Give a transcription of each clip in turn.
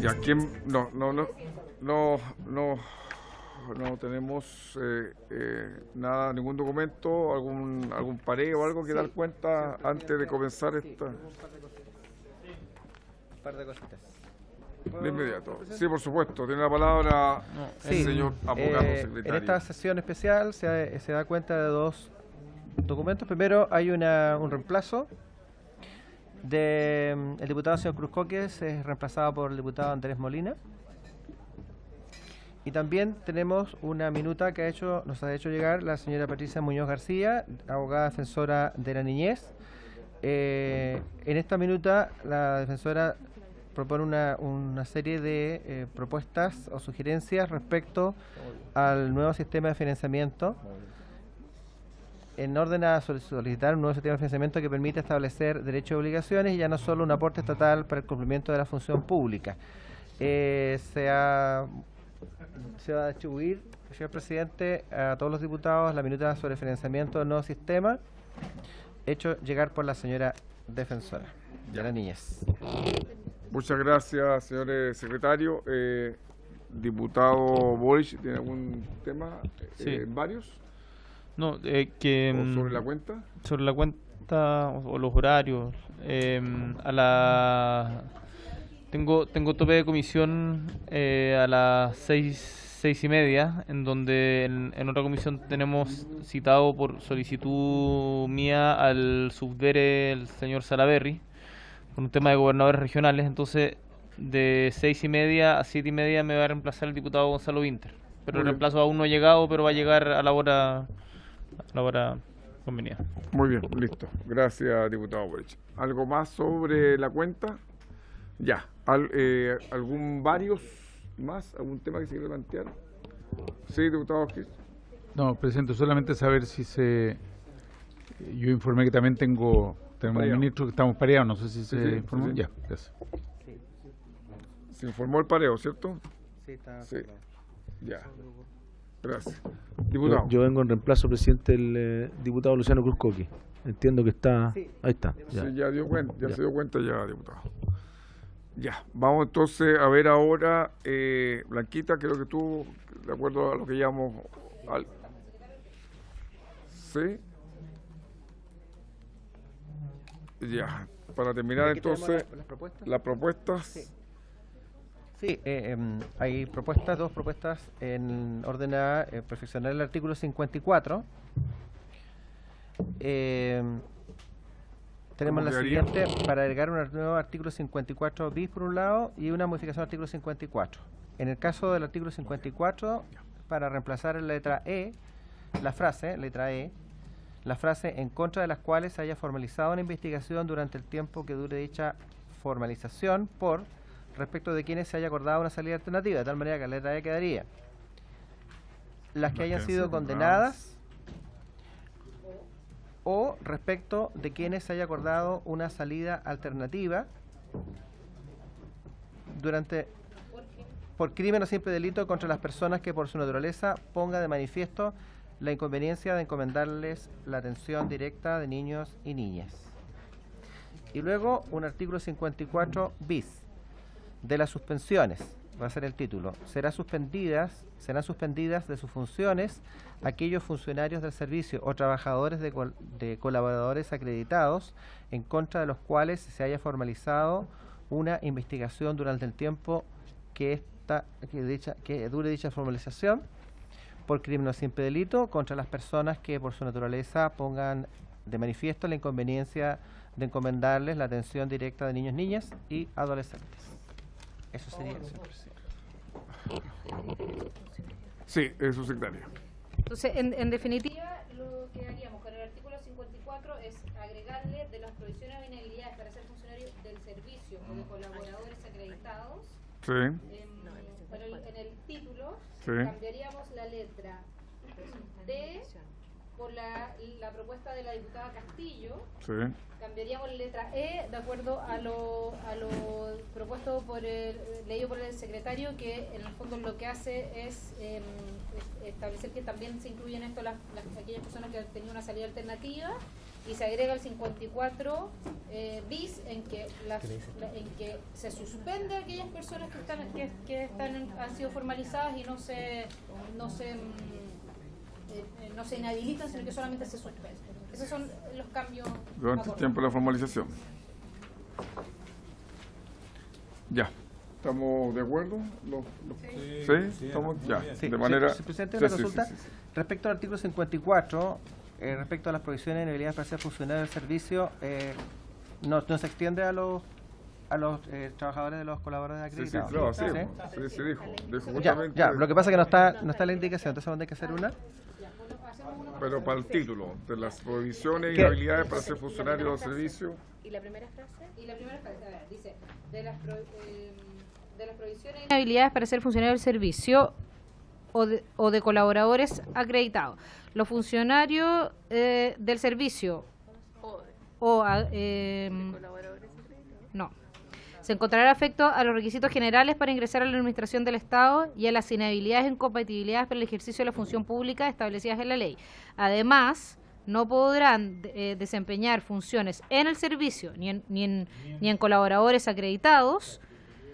Ya, ¿quién? No tenemos nada, ningún documento, algún pareo o algo que dar cuenta antes de comenzar esta. Un par de cositas. De inmediato. Sí, por supuesto. Tiene la palabra el señor abogado secretario. En esta sesión especial se da cuenta de dos documentos. Primero, hay un reemplazo del diputado señor Cruz Coques, es reemplazado por el diputado Andrés Molina. Y también tenemos una minuta que nos ha hecho llegar la señora Patricia Muñoz García, abogada defensora de la niñez. En esta minuta la defensora propone una serie de propuestas o sugerencias respecto al nuevo sistema de financiamiento, en orden a solicitar un nuevo sistema de financiamiento que permita establecer derechos y obligaciones y ya no solo un aporte estatal para el cumplimiento de la función pública. Se va a distribuir, señor presidente, a todos los diputados la minuta sobre financiamiento del nuevo sistema, hecho llegar por la señora defensora de la niñez. Muchas gracias, señor secretario. Diputado Boris, ¿tiene algún tema? Sí. ¿Varios? No, ¿O sobre la cuenta? Sobre la cuenta o los horarios. Tengo tope de comisión a las 6:30, en donde en otra comisión tenemos citado por solicitud mía al subdere, el señor Salaverry, con un tema de gobernadores regionales. Entonces, de 6:30 a 7:30 me va a reemplazar el diputado Gonzalo Winter. Pero el reemplazo aún no ha llegado, pero va a llegar a la hora conveniente. Muy bien, listo. Gracias, diputado Boric. ¿Algo más sobre la cuenta? Ya. ¿Varios más? ¿Algún tema que se quiera plantear? Sí, diputado Gil. No, presidente, solamente saber si yo informé que también tenemos un ministro que estamos pareados, no sé si se informó. Sí. Ya, gracias. Se informó el pareo, ¿cierto? Sí, está. Sí. Ya. Gracias. Diputado. Yo vengo en reemplazo, presidente, del diputado Luciano Cruz Coque. Entiendo que está... Sí. Ahí está. Ya. Sí, ya dio cuenta, ya se dio cuenta ya, diputado. Ya, vamos entonces a ver ahora, Blanquita, creo que tú, de acuerdo a lo que llamamos... ¿Sí? Ya, para terminar entonces, las propuestas... Sí. Sí, hay dos propuestas en orden a perfeccionar el artículo 54. Tenemos la siguiente, para agregar un nuevo artículo 54 bis por un lado y una modificación al artículo 54. En el caso del artículo 54, para reemplazar en la letra E, la frase en contra de las cuales se haya formalizado una investigación durante el tiempo que dure dicha formalización por respecto de quienes se haya acordado una salida alternativa, de tal manera que la letra E quedaría las que hayan sido condenadas o respecto de quienes se haya acordado una salida alternativa por crimen o simple delito contra las personas que por su naturaleza ponga de manifiesto la inconveniencia de encomendarles la atención directa de niños y niñas. Y luego un artículo 54 bis de las suspensiones, va a ser el título. Serán suspendidas de sus funciones aquellos funcionarios del servicio o trabajadores de colaboradores acreditados en contra de los cuales se haya formalizado una investigación durante el tiempo que dure dicha formalización por crimen o simple delito contra las personas que por su naturaleza pongan de manifiesto la inconveniencia de encomendarles la atención directa de niños, niñas y adolescentes. Eso sería, señor presidente. Sí, su secretario. Entonces, en definitiva, lo que haríamos con el artículo 54 es agregarle de las provisiones de inhabilidades para ser funcionarios del servicio o de colaboradores acreditados. Sí. En el título sí. Cambiaríamos la letra D por la propuesta de la diputada Castillo. Sí. Cambiaríamos la letra E de acuerdo a lo propuesto leído por el secretario, que en el fondo lo que hace es establecer que también se incluyen esto aquellas personas que han tenido una salida alternativa y se agrega el 54 bis en que se suspende a aquellas personas que han sido formalizadas y no se inhabilitan, sino que solamente se suspenden. Esos son los cambios Durante el tiempo de la formalización. Ya. ¿Estamos de acuerdo? ¿Sí? ¿Estamos? Ya. Sí, De manera... se presenta Sí, una sí, consulta sí, sí. respecto al artículo 54, respecto a las provisiones de inhabilidad para ser funcionario del servicio, no se extiende a los trabajadores de los colaboradores Sí, sí, acreditados. claro, sí, dijo Ya, justamente, ya, lo que pasa es que no está la indicación, entonces ¿dónde hay que hacer una? pero para el título, de las prohibiciones y ¿Qué? inhabilidades para ser funcionario del servicio, ¿Y la primera frase? A ver, dice, de las provisiones y inhabilidades para ser funcionario del servicio o de colaboradores acreditados. Los funcionarios del servicio no. Se encontrará afecto a los requisitos generales para ingresar a la administración del Estado y a las inhabilidades e incompatibilidades para el ejercicio de la función pública establecidas en la ley. Además, no podrán desempeñar funciones en el servicio ni en colaboradores acreditados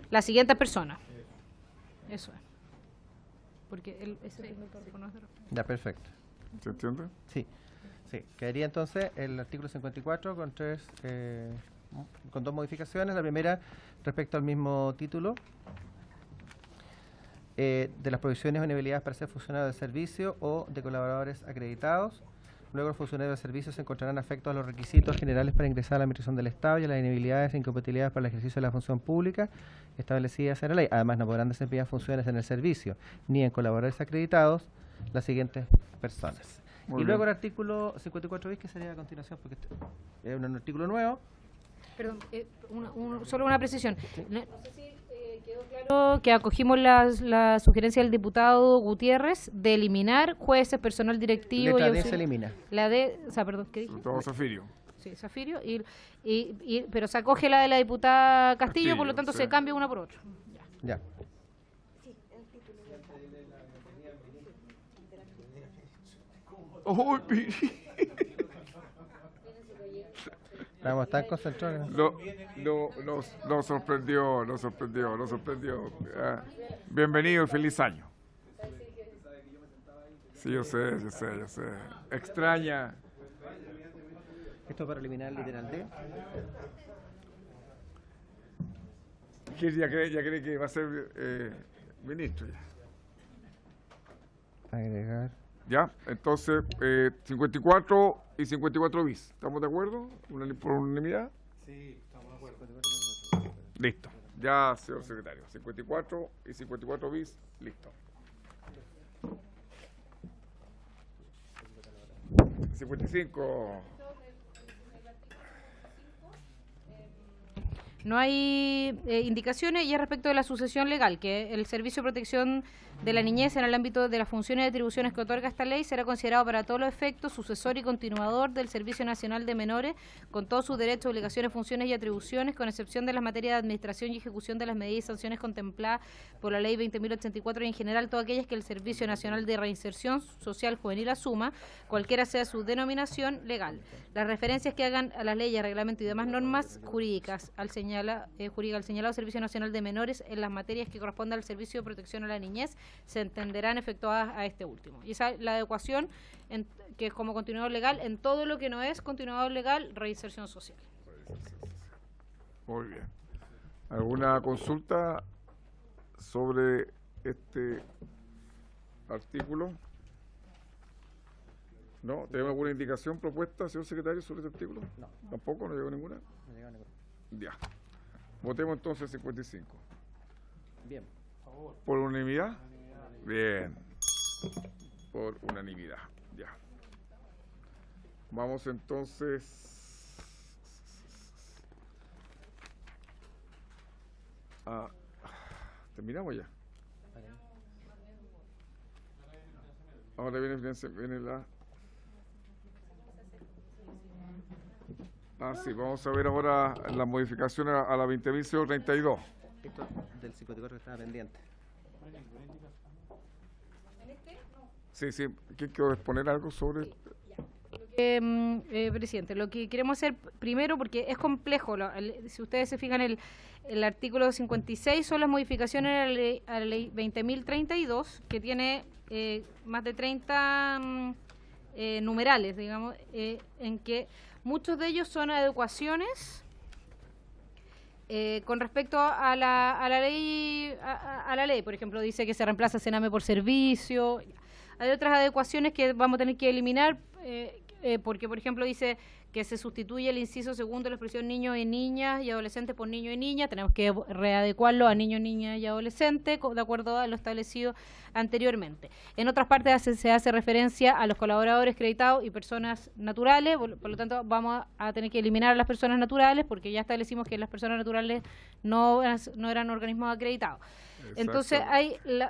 las siguientes personas. Eso es. Porque ese primer párrafo no es de respuesta. Ya, perfecto. ¿se entiende? Sí, quedaría entonces el artículo 54 con dos modificaciones. La primera, respecto al mismo título, de las provisiones o inhabilidades para ser funcionarios de servicio o de colaboradores acreditados. Luego, los funcionarios de servicio se encontrarán afectos a los requisitos generales para ingresar a la administración del Estado y a las inhabilidades e incompatibilidades para el ejercicio de la función pública establecidas en la ley. Además, no podrán desempeñar funciones en el servicio ni en colaboradores acreditados las siguientes personas. Muy Y luego bien. el artículo 54 bis, que sería a continuación, porque es un artículo nuevo. Perdón, solo una precisión. No sé si quedó claro que acogimos la sugerencia del diputado Gutiérrez de eliminar jueces, personal directivo Letra y D se auxiliar. elimina. La D, o sea, perdón, ¿qué dije? Todo Zafirio. Sí, Zafirio, pero se acoge la de la diputada Castillo, por lo tanto sí. se cambia una por otra. Ya. ¡Uy! Estamos tan concentrados. Nos sorprendió. Bienvenido y feliz año. Sí, yo sé. Extraña. Esto para eliminar el literal D. Que ya cree que va a ser ministro. Agregar. Ya, entonces 54 y 54 bis. ¿Estamos de acuerdo? ¿Por unanimidad? Sí, estamos de acuerdo. Listo. Ya, señor secretario. 54 y 54 bis, listo. 55. No hay indicaciones y es respecto de la sucesión legal, que el Servicio de Protección de la Niñez en el ámbito de las funciones y atribuciones que otorga esta ley será considerado para todos los efectos sucesor y continuador del Servicio Nacional de Menores con todos sus derechos, obligaciones, funciones y atribuciones, con excepción de las materias de administración y ejecución de las medidas y sanciones contempladas por la Ley 20.084 y en general todas aquellas que el Servicio Nacional de Reinserción Social Juvenil asuma, cualquiera sea su denominación legal. Las referencias que hagan a las leyes, reglamento y demás normas jurídicas al señalado Servicio Nacional de Menores en las materias que correspondan al Servicio de Protección a la Niñez se entenderán efectuadas a este último. Y esa es la adecuación que es como continuador legal en todo lo que no es continuador legal, reinserción social. Muy bien. ¿Alguna consulta sobre este artículo? ¿No? ¿Tenemos alguna indicación, propuesta, señor secretario, sobre este artículo? No. ¿Tampoco? ¿No llegó ninguna? No llega ninguna. Ya. Votemos entonces 55. Bien. ¿Por unanimidad? Bien. Por unanimidad. Ya. Vamos entonces a... ¿Terminamos ya? Ahora viene la... Ah, sí, vamos a ver ahora la modificación a la 20.032. Esto del 54 que estaba pendiente. Sí, ¿quién quiere exponer algo sobre...? Presidente, lo que queremos hacer primero, porque es complejo, si ustedes se fijan, el artículo 56 son las modificaciones a la ley 20.032, que tiene más de 30 numerales, digamos, en que muchos de ellos son adecuaciones con respecto a la ley, a la ley. Por ejemplo, dice que se reemplaza Sename por servicio. Hay otras adecuaciones que vamos a tener que eliminar, porque, por ejemplo, dice que se sustituye el inciso segundo de la expresión niños y niñas y adolescentes por niños y niñas. Tenemos que readecuarlo a niños, niñas y adolescentes, de acuerdo a lo establecido anteriormente. En otras partes se hace referencia a los colaboradores acreditados y personas naturales, por lo tanto vamos a tener que eliminar a las personas naturales, porque ya establecimos que las personas naturales no eran organismos acreditados. Entonces,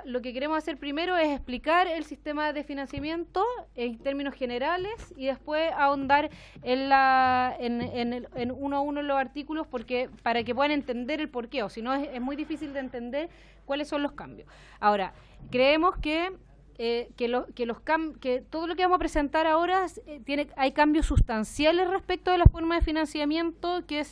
lo que queremos hacer primero es explicar el sistema de financiamiento en términos generales y después ahondar en uno a uno los artículos, porque para que puedan entender el porqué, o si no es muy difícil de entender cuáles son los cambios. Ahora, creemos que todo lo que vamos a presentar ahora hay cambios sustanciales respecto de la forma de financiamiento que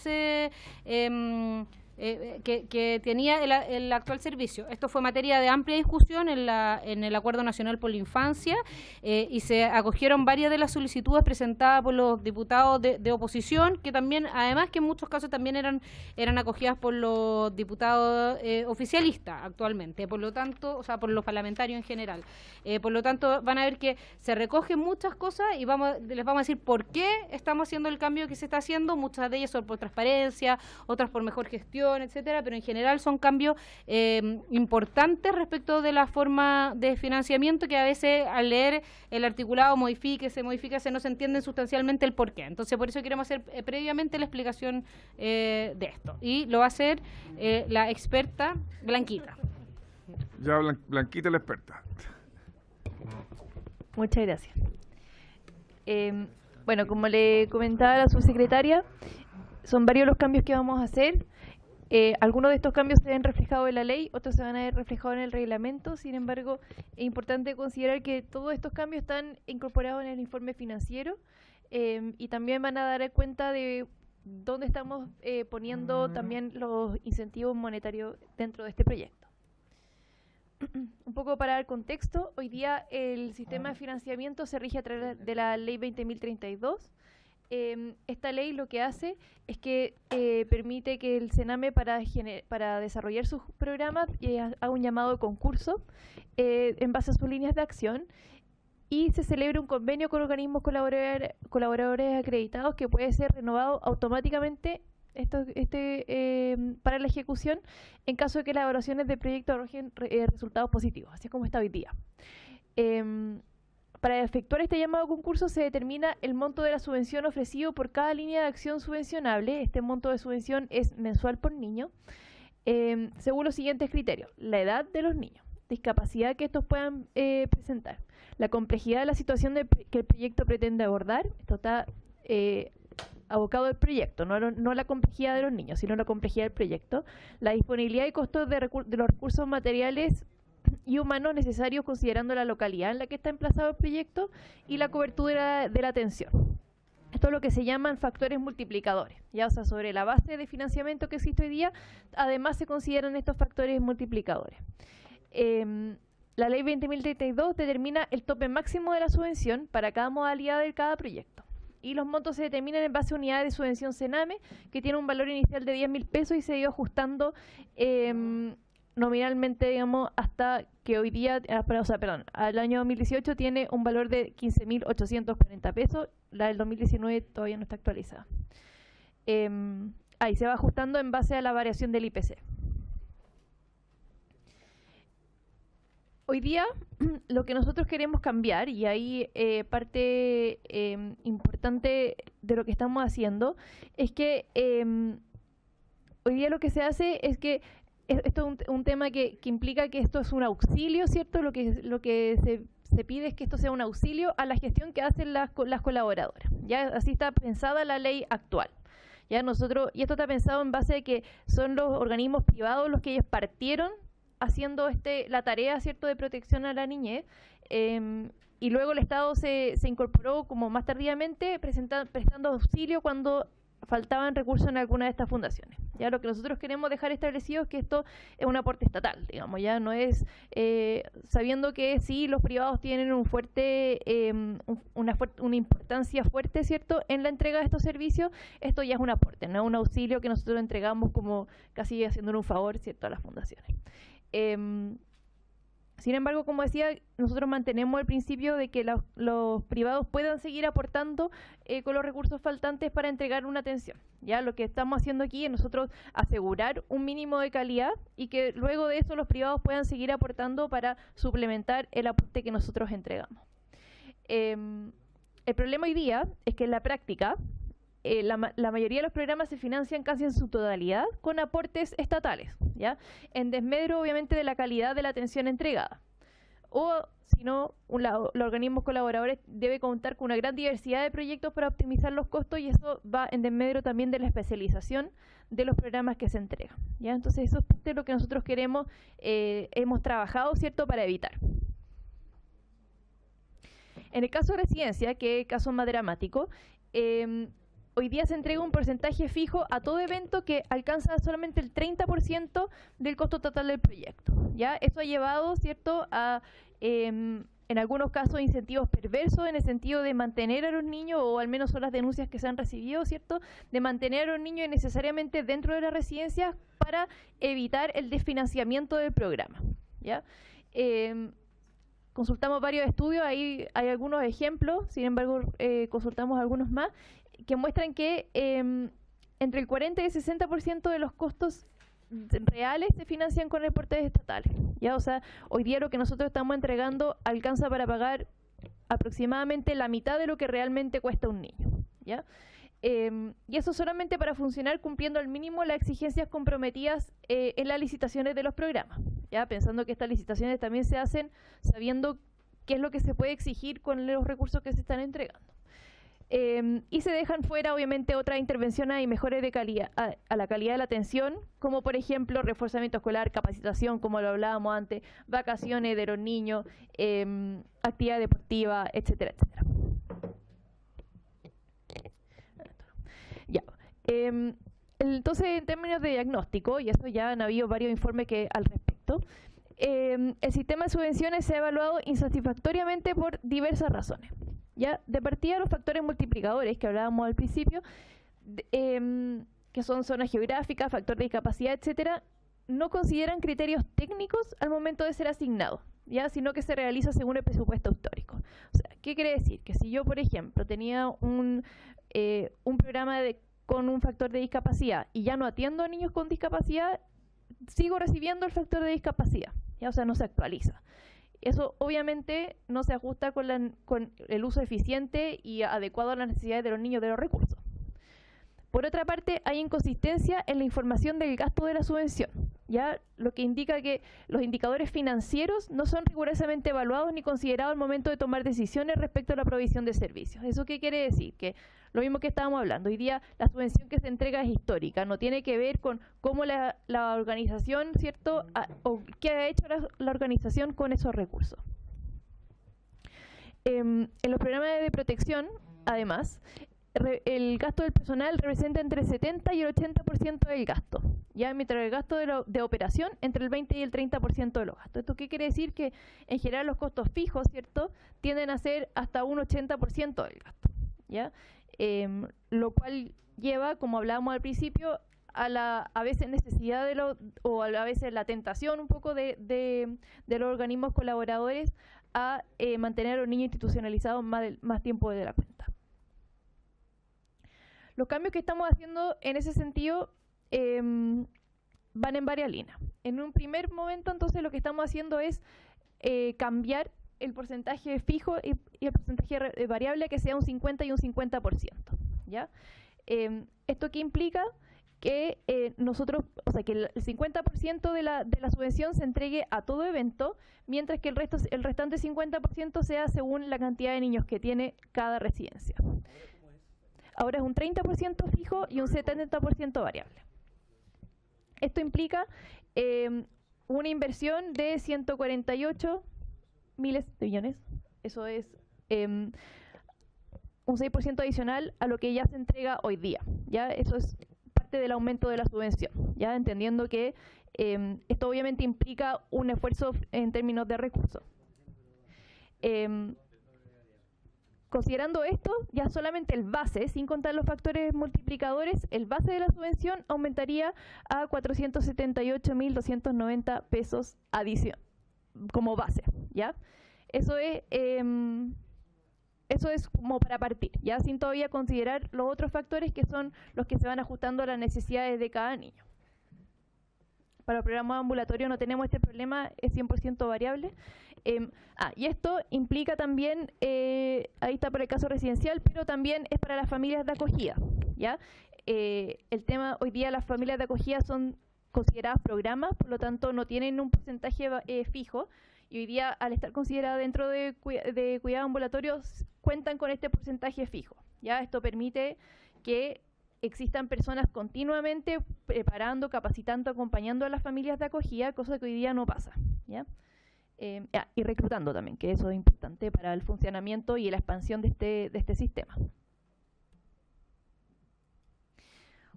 que tenía el actual servicio. Esto fue materia de amplia discusión en el Acuerdo Nacional por la Infancia, y se acogieron varias de las solicitudes presentadas por los diputados de oposición, que también, además que en muchos casos también eran acogidas por los diputados oficialistas actualmente, por lo tanto, o sea, por los parlamentarios en general. Por lo tanto, van a ver que se recogen muchas cosas y les vamos a decir por qué estamos haciendo el cambio que se está haciendo. Muchas de ellas son por transparencia, otras por mejor gestión, etcétera, pero en general son cambios importantes respecto de la forma de financiamiento, que a veces al leer el articulado no se entiende sustancialmente el porqué. Entonces, por eso queremos hacer previamente la explicación de esto. Y lo va a hacer la experta Blanquita. Ya, Blanquita la experta. Muchas gracias. Bueno, como le comentaba a la subsecretaria, son varios los cambios que vamos a hacer. Algunos de estos cambios se ven reflejados en la ley, otros se van a ver reflejados en el reglamento. Sin embargo, es importante considerar que todos estos cambios están incorporados en el informe financiero, y también van a dar cuenta de dónde estamos poniendo también los incentivos monetarios dentro de este proyecto. Un poco para dar contexto, hoy día el sistema de financiamiento se rige a través de la ley 20.032. Esta ley lo que hace es que permite que el Sename para desarrollar sus programas haga un llamado de concurso en base a sus líneas de acción, y se celebra un convenio con organismos colaboradores acreditados que puede ser renovado automáticamente para la ejecución en caso de que las evaluaciones del proyecto arrojen resultados positivos, así como está hoy día. Para efectuar este llamado a concurso se determina el monto de la subvención ofrecido por cada línea de acción subvencionable. Este monto de subvención es mensual por niño, según los siguientes criterios: la edad de los niños, discapacidad que estos puedan presentar, la complejidad de la situación que el proyecto pretende abordar. Esto está abocado al proyecto, no la complejidad de los niños, sino la complejidad del proyecto, la disponibilidad y costos de los recursos materiales y humanos necesarios considerando la localidad en la que está emplazado el proyecto, y la cobertura de la atención. Esto es lo que se llaman factores multiplicadores. Ya, o sea, sobre la base de financiamiento que existe hoy día, además se consideran estos factores multiplicadores. La ley 20.032 determina el tope máximo de la subvención para cada modalidad de cada proyecto. Y los montos se determinan en base a unidades de subvención Sename, que tiene un valor inicial de 10.000 pesos y se ha ido ajustando nominalmente, digamos, hasta que hoy día, al año 2018 tiene un valor de 15.840 pesos. La del 2019 todavía no está actualizada. Ahí se va ajustando en base a la variación del IPC. Hoy día lo que nosotros queremos cambiar, y ahí parte importante de lo que estamos haciendo, es que hoy día lo que se hace es que esto es un tema que implica que esto es un auxilio, ¿cierto? Lo que se pide es que esto sea un auxilio a la gestión que hacen las colaboradoras. Ya así está pensada la ley actual. Ya nosotros, y esto está pensado en base a que son los organismos privados los que ellos partieron haciendo la tarea, ¿cierto?, de protección a la niñez, y luego el Estado se incorporó como más tardíamente prestando auxilio cuando faltaban recursos en alguna de estas fundaciones. Ya lo que nosotros queremos dejar establecido es que esto es un aporte estatal, digamos, ya no es sabiendo que sí los privados tienen un fuerte una importancia fuerte, ¿cierto?, en la entrega de estos servicios. Esto ya es un aporte, no es un auxilio que nosotros entregamos como casi haciéndole un favor, ¿cierto?, a las fundaciones. Sin embargo, como decía, nosotros mantenemos el principio de que los privados puedan seguir aportando con los recursos faltantes para entregar una atención. Ya lo que estamos haciendo aquí es nosotros asegurar un mínimo de calidad y que luego de eso los privados puedan seguir aportando para suplementar el aporte que nosotros entregamos. El problema hoy día es que en la práctica la mayoría de los programas se financian casi en su totalidad con aportes estatales, ¿ya? En desmedro, obviamente, de la calidad de la atención entregada. O, si no, los organismos colaboradores deben contar con una gran diversidad de proyectos para optimizar los costos, y eso va en desmedro también de la especialización de los programas que se entregan, ¿ya? Entonces, eso es parte de lo que nosotros queremos, hemos trabajado, ¿cierto?, para evitar. En el caso de residencia, que es el caso más dramático, hoy día se entrega un porcentaje fijo a todo evento que alcanza solamente el 30% del costo total del proyecto, ¿ya? Eso ha llevado, ¿cierto?, a, en algunos casos, incentivos perversos en el sentido de mantener a los niños, o al menos son las denuncias que se han recibido, ¿cierto?, de mantener a los niños innecesariamente dentro de las residencias para evitar el desfinanciamiento del programa, ¿ya? Consultamos varios estudios, ahí hay algunos ejemplos, sin embargo consultamos algunos más, que muestran que entre el 40 y el 60% de los costos reales se financian con reportes estatales, ¿ya? O sea, hoy día lo que nosotros estamos entregando alcanza para pagar aproximadamente la mitad de lo que realmente cuesta un niño, ¿ya? Y eso solamente para funcionar cumpliendo al mínimo las exigencias comprometidas en las licitaciones de los programas, ¿ya? Pensando que estas licitaciones también se hacen sabiendo qué es lo que se puede exigir con los recursos que se están entregando. Y se dejan fuera, obviamente, otras intervenciones y mejores de calidad a la calidad de la atención, como por ejemplo reforzamiento escolar, capacitación, como lo hablábamos antes, vacaciones de los niños, actividad deportiva, etcétera, etcétera. Ya. Entonces, en términos de diagnóstico, y eso ya han habido varios informes al respecto, el sistema de subvenciones se ha evaluado insatisfactoriamente por diversas razones. Ya, de partida, los factores multiplicadores que hablábamos al principio, que son zonas geográficas, factor de discapacidad, etcétera, no consideran criterios técnicos al momento de ser asignados, ya, sino que se realiza según el presupuesto histórico. O sea, ¿qué quiere decir? Que si yo, por ejemplo, tenía un programa con un factor de discapacidad y ya no atiendo a niños con discapacidad, sigo recibiendo el factor de discapacidad, ya, o sea, no se actualiza. Eso obviamente no se ajusta con el uso eficiente y adecuado a las necesidades de los niños de los recursos. Por otra parte, hay inconsistencia en la información del gasto de la subvención, ya, lo que indica que los indicadores financieros no son rigurosamente evaluados ni considerados al momento de tomar decisiones respecto a la provisión de servicios. ¿Eso qué quiere decir? Que lo mismo que estábamos hablando, hoy día la subvención que se entrega es histórica, no tiene que ver con cómo la organización, ¿cierto?, o qué ha hecho la organización con esos recursos. En los programas de protección, además, el gasto del personal representa entre el 70 y el 80% del gasto, ya, mientras el gasto de operación entre el 20 y el 30% de los gastos. ¿Esto qué quiere decir? Que en general los costos fijos, ¿cierto?, tienden a ser hasta un 80% del gasto, ¿ya? Lo cual lleva, como hablábamos al principio, a veces necesidad o a veces la tentación un poco de los organismos colaboradores a mantener a los niños institucionalizados más tiempo de la cuenta. Los cambios que estamos haciendo en ese sentido van en varias líneas. En un primer momento, entonces, lo que estamos haciendo es cambiar el porcentaje fijo y el porcentaje variable a que sea un 50 y un 50%, ¿ya? ¿Esto qué implica? Que o sea, que el 50% de la subvención se entregue a todo evento, mientras que el restante 50% sea según la cantidad de niños que tiene cada residencia. Ahora es un 30% fijo y un 70% variable. Esto implica una inversión de 148 miles de millones Eso es un 6% adicional a lo que ya se entrega hoy día. ¿Ya? Eso es parte del aumento de la subvención, ya entendiendo que esto obviamente implica un esfuerzo en términos de recursos. Considerando esto, ya solamente el base, sin contar los factores multiplicadores, el base de la subvención aumentaría a 478.290 pesos como base, ¿ya? Eso es como para partir, ya sin todavía considerar los otros factores que son los que se van ajustando a las necesidades de cada niño. Para el programa ambulatorio no tenemos este problema, es 100% variable. Y esto implica también, ahí está para el caso residencial, pero también es para las familias de acogida, ¿ya? El tema, hoy día las familias de acogida son consideradas programas, por lo tanto no tienen un porcentaje fijo, y hoy día al estar consideradas dentro de cuidado ambulatorio cuentan con este porcentaje fijo, ¿ya? Esto permite que existan personas continuamente preparando, capacitando, acompañando a las familias de acogida, cosa que hoy día no pasa, ¿ya? Y reclutando también, que eso es importante para el funcionamiento y la expansión de este sistema.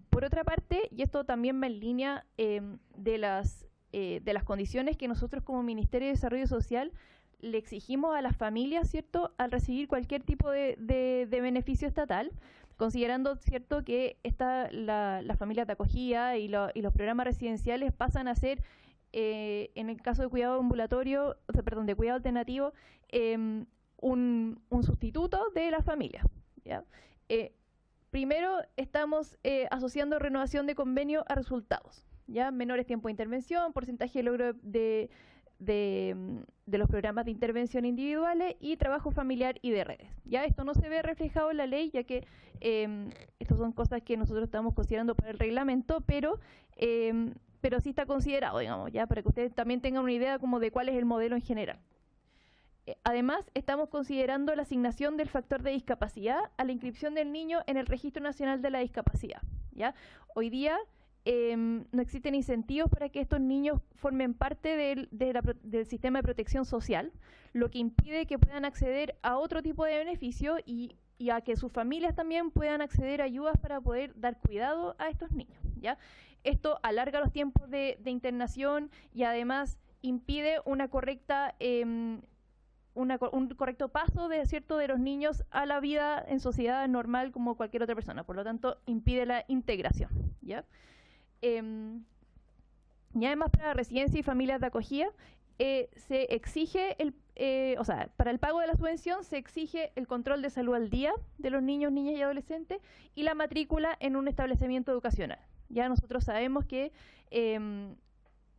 Por otra parte, y esto también va en línea de las condiciones que nosotros como Ministerio de Desarrollo Social le exigimos a las familias, ¿cierto?, al recibir cualquier tipo de beneficio estatal, considerando, ¿cierto?, que las familias de acogida y los programas residenciales pasan a ser, en el caso de cuidado ambulatorio, de cuidado alternativo, un sustituto de la familia, ¿ya? Primero, estamos asociando renovación de convenio a resultados, ¿ya? Menores tiempo de intervención, porcentaje de logro de los programas de intervención individuales y trabajo familiar y de redes. Ya esto no se ve reflejado en la ley, ya que estas son cosas que nosotros estamos considerando para el reglamento, pero sí está considerado, digamos, ya para que ustedes también tengan una idea como de cuál es el modelo en general. Además, estamos considerando la asignación del factor de discapacidad a la inscripción del niño en el Registro Nacional de la Discapacidad, ¿ya? Hoy día no existen incentivos para que estos niños formen parte del sistema de protección social, lo que impide que puedan acceder a otro tipo de beneficio y a que sus familias también puedan acceder a ayudas para poder dar cuidado a estos niños, ¿ya? Esto alarga los tiempos de internación y además impide un correcto paso de los niños a la vida en sociedad normal como cualquier otra persona. Por lo tanto, impide la integración, ¿ya? Y además para residencia y familias de acogida se exige, para el pago de la subvención se exige el control de salud al día de los niños, niñas y adolescentes y la matrícula en un establecimiento educacional. Ya nosotros sabemos que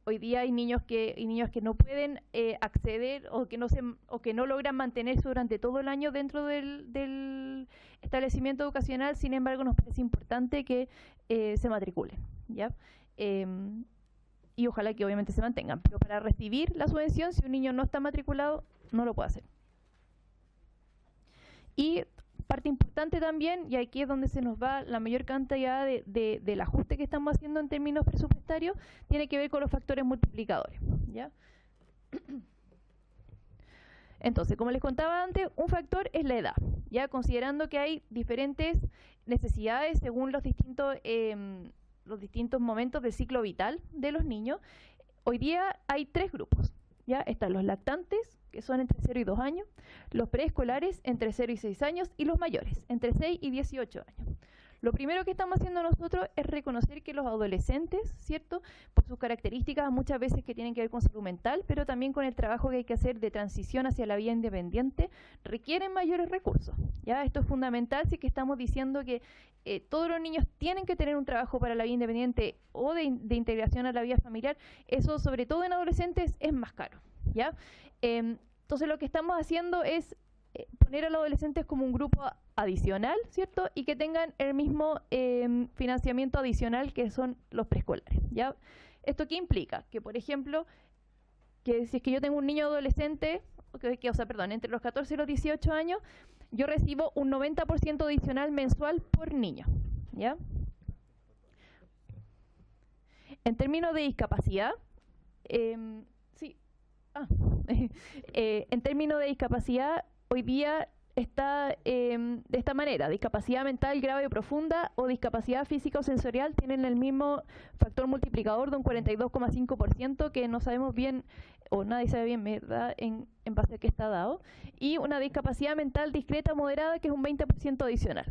hoy día hay niños que no pueden acceder o que no logran mantenerse durante todo el año dentro del establecimiento educacional. Sin embargo, nos parece importante que se matriculen, ¿ya? Y ojalá que obviamente se mantengan. Pero para recibir la subvención, si un niño no está matriculado, no lo puede hacer. Y parte importante también, y aquí es donde se nos va la mayor cantidad del ajuste que estamos haciendo en términos presupuestarios, tiene que ver con los factores multiplicadores, ¿ya? Entonces, como les contaba antes, un factor es la edad, ya considerando que hay diferentes necesidades según los distintos momentos del ciclo vital de los niños. Hoy día hay 3 grupos. ¿Ya? Están los lactantes, que son entre 0 y 2 años, los preescolares entre 0 y 6 años y los mayores, entre 6 y 18 años. Lo primero que estamos haciendo nosotros es reconocer que los adolescentes, ¿cierto?, por sus características muchas veces que tienen que ver con salud mental, pero también con el trabajo que hay que hacer de transición hacia la vida independiente, requieren mayores recursos, ¿ya? Esto es fundamental si es que estamos diciendo que todos los niños tienen que tener un trabajo para la vida independiente o de integración a la vida familiar. Eso, sobre todo en adolescentes, es más caro, ¿ya? Entonces lo que estamos haciendo es poner a los adolescentes como un grupo adicional, ¿cierto? Y que tengan el mismo financiamiento adicional que son los preescolares, ¿ya? ¿Esto qué implica? Que, por ejemplo, que si es que yo tengo un niño adolescente, entre los 14 y los 18 años, yo recibo un 90% adicional mensual por niño, ¿ya? En términos de discapacidad, en términos de discapacidad, hoy día está de esta manera: discapacidad mental grave o profunda o discapacidad física o sensorial tienen el mismo factor multiplicador de un 42,5%, que no sabemos bien, o nadie sabe bien, ¿verdad?, en base a qué está dado, y una discapacidad mental discreta o moderada, que es un 20% adicional.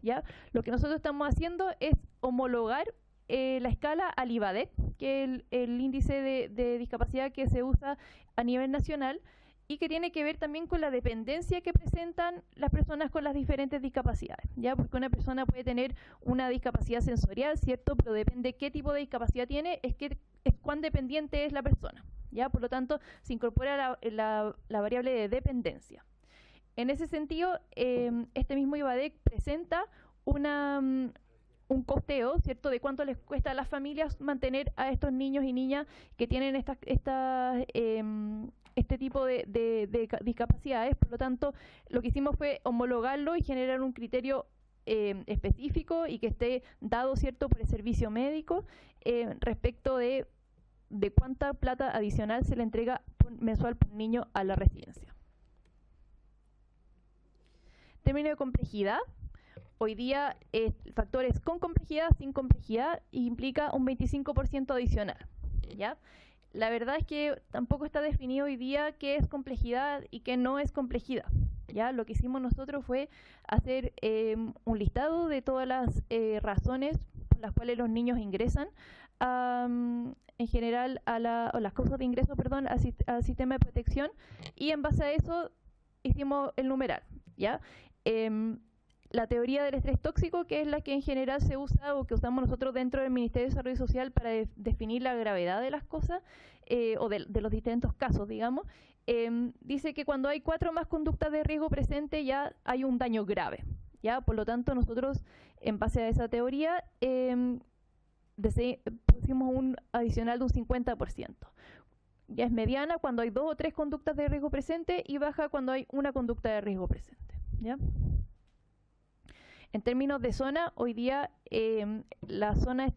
¿Ya? Lo que nosotros estamos haciendo es homologar la escala al IVADEC, que es el índice de discapacidad que se usa a nivel nacional, y que tiene que ver también con la dependencia que presentan las personas con las diferentes discapacidades, ¿ya? Porque una persona puede tener una discapacidad sensorial, ¿cierto? Pero depende qué tipo de discapacidad tiene, es cuán dependiente es la persona, ¿ya? Por lo tanto, se incorpora la variable de dependencia. En ese sentido, este mismo IVADEC presenta un costeo, ¿cierto?, de cuánto les cuesta a las familias mantener a estos niños y niñas que tienen este tipo de discapacidades. Por lo tanto, lo que hicimos fue homologarlo y generar un criterio específico y que esté dado, ¿cierto?, por el servicio médico respecto de cuánta plata adicional se le entrega mensual por niño a la residencia. Término de complejidad. Hoy día factores con complejidad, sin complejidad, implica un 25% adicional, ¿ya? La verdad es que tampoco está definido hoy día qué es complejidad y qué no es complejidad, ¿ya? Lo que hicimos nosotros fue hacer un listado de todas las razones por las cuales los niños ingresan en general o las causas de ingreso, perdón, al sistema de protección, y en base a eso hicimos el numeral, ¿ya? La teoría del estrés tóxico, que es la que en general se usa o que usamos nosotros dentro del Ministerio de Desarrollo Social para definir la gravedad de las cosas o de los distintos casos, digamos, dice que cuando hay 4 o más conductas de riesgo presente ya hay un daño grave, ¿ya? Por lo tanto, nosotros, en base a esa teoría, pusimos un adicional de un 50%. Ya es mediana cuando hay 2 o 3 conductas de riesgo presente y baja cuando hay una conducta de riesgo presente, ¿ya? En términos de zona, hoy día las zonas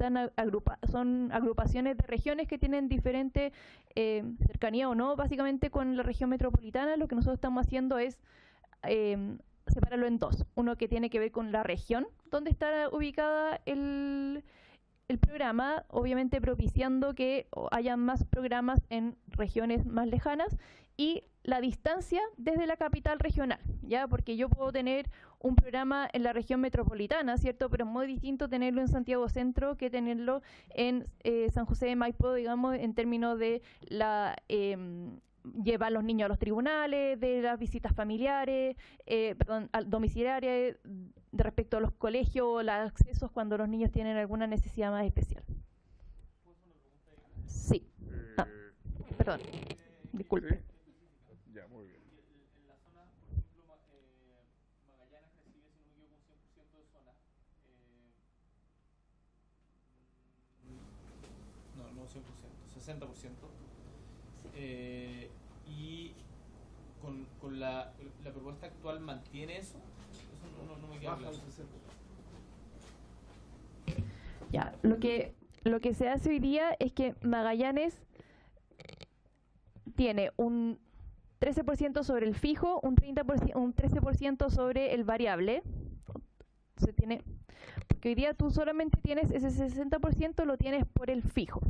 son agrupaciones de regiones que tienen diferente cercanía o no, básicamente con la región metropolitana. Lo que nosotros estamos haciendo es separarlo en 2. Uno que tiene que ver con la región donde está ubicada el programa, obviamente propiciando que haya más programas en regiones más lejanas, y la distancia desde la capital regional, ¿ya? Porque yo puedo tener un programa en la región metropolitana, ¿cierto? Pero es muy distinto tenerlo en Santiago Centro que tenerlo en San José de Maipo, digamos, en términos de llevar a los niños a los tribunales, de las visitas familiares, domiciliarias, de respecto a los colegios o los accesos cuando los niños tienen alguna necesidad más especial. Sí. Perdón. Disculpe. ¿Sí? Ya, muy bien. En la zona, por ejemplo, Magallanes recibe, si no me equivoco, un 100% de zona. No 100%, 60%. Y con la propuesta actual mantiene eso. Eso no me queda claro. Ya, lo que se hace hoy día es que Magallanes tiene un 13% sobre el fijo, un 13% sobre el variable. Porque hoy día tú solamente tienes ese 60%, lo tienes por el fijo.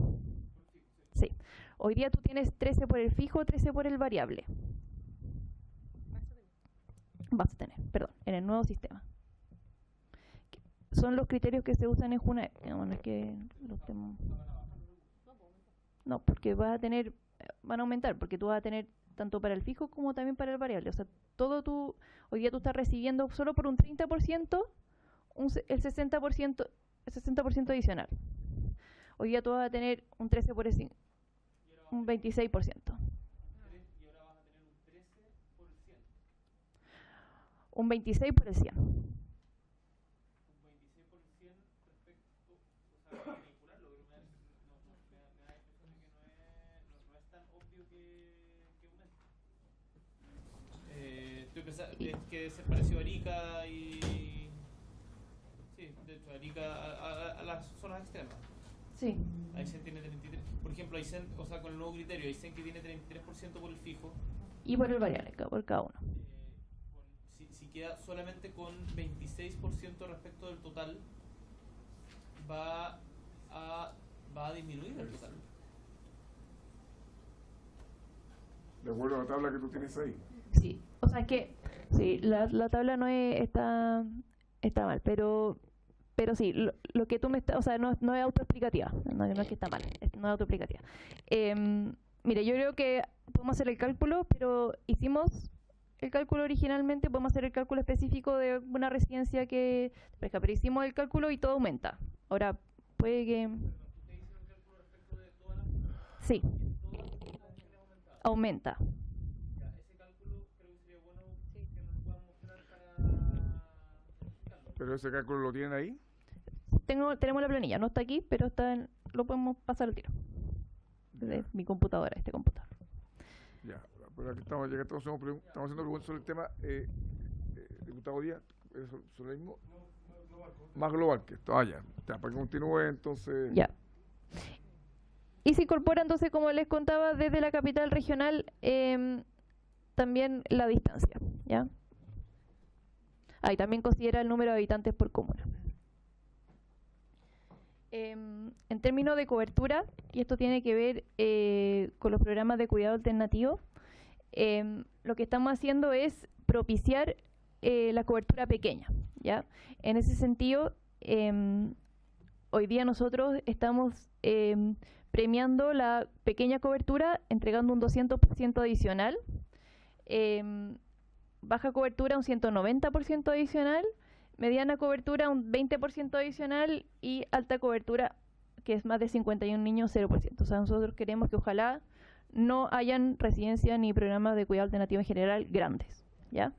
Sí. Hoy día tú tienes 13 por el fijo, 13 por el variable. Vas a tener, perdón, en el nuevo sistema. Son los criterios que se usan en JUNAEP. No es que no, porque van a aumentar, porque tú vas a tener tanto para el fijo como también para el variable. O sea, hoy día tú estás recibiendo solo por un 30% el 60% adicional. Hoy día tú vas a tener un 13 por el 5, un 26%. Y ahora vas a tener un 13 por el 100. Un 26 por el 100. Un 26 por el 100 respecto, o sea, vincularlo, pero me da la impresión de que no es tan obvio que aumente. Estoy pensando que se pareció a Arica y... Sí, de hecho, Arica a las zonas extremas. Sí. Aysén tiene 33%. Por ejemplo, Aysén, o sea, con el nuevo criterio, Aysén que tiene 33% por el fijo. Y por el variable, por cada uno. queda solamente con 26% respecto del total, va a disminuir el total. De acuerdo a la tabla que tú tienes ahí. Sí, o sea, es que sí, la tabla no está mal, pero sí, lo que tú me estás, o sea, no es autoexplicativa, no es que está mal, no es autoexplicativa. Mire, yo creo que podemos hacer el cálculo, pero hicimos el cálculo originalmente, podemos hacer el cálculo específico de una residencia que, pero hicimos el cálculo y todo aumenta. Ahora, puede que... Sí, aumenta. ¿Pero ese cálculo lo tienen ahí? Tenemos la planilla, no está aquí, pero lo podemos pasar al tiro. Desde mi computadora, este computador. Ya, pero aquí estamos haciendo preguntas sobre el tema, diputado Díaz, sobre el mismo, más global que esto. Ya, para que continúe entonces. Ya. Y se incorpora entonces, como les contaba, desde la capital regional también la distancia, ¿ya? Ahí también considera el número de habitantes por comuna. En términos de cobertura, y esto tiene que ver con los programas de cuidado alternativo, lo que estamos haciendo es propiciar la cobertura pequeña, ¿ya? En ese sentido, hoy día nosotros estamos premiando la pequeña cobertura, entregando un 200% adicional, baja cobertura un 190% adicional, mediana cobertura un 20% adicional y alta cobertura, que es más de 51 niños, 0%. O sea, nosotros queremos que ojalá no hayan residencias ni programas de cuidado alternativo en general grandes, ¿ya?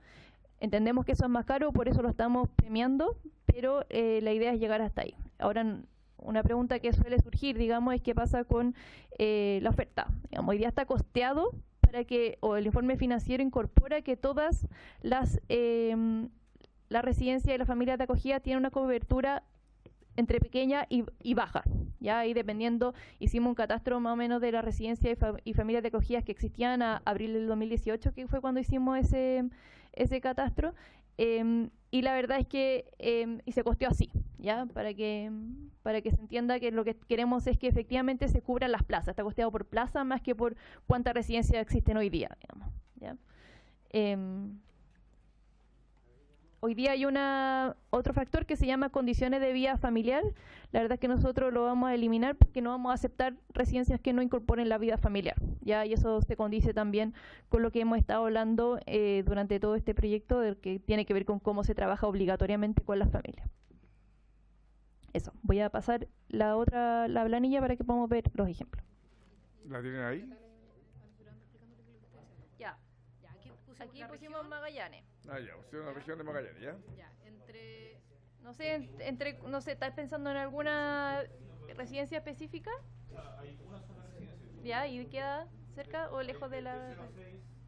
Entendemos que eso es más caro, por eso lo estamos premiando, pero la idea es llegar hasta ahí. Ahora, una pregunta que suele surgir, digamos, es qué pasa con la oferta. Digamos, hoy día está costeado para que, o el informe financiero incorpora que todas las residencias y las familias de acogida tienen una cobertura entre pequeña y baja. Ya ahí dependiendo, hicimos un catastro más o menos de las residencias y familias de acogidas que existían a abril del 2018, que fue cuando hicimos ese catastro. Y la verdad es que y se costeó así, ¿ya? Para que se entienda que lo que queremos es que efectivamente se cubran las plazas. Está costeado por plaza más que por cuántas residencias existen hoy día, digamos, ¿ya? Hoy día hay otro factor que se llama condiciones de vida familiar. La verdad es que nosotros lo vamos a eliminar porque no vamos a aceptar residencias que no incorporen la vida familiar, ¿ya? Y eso se condice también con lo que hemos estado hablando durante todo este proyecto, del que tiene que ver con cómo se trabaja obligatoriamente con las familias. Eso, voy a pasar la planilla para que podamos ver los ejemplos. ¿La tienen ahí? Ya. Aquí pusimos Magallanes. Ya, pusieron la región de Magallanes, ¿ya? Ya, no sé, ¿estás pensando en alguna residencia específica? Hay una sola residencia. Ya, ¿y queda cerca o lejos de la...?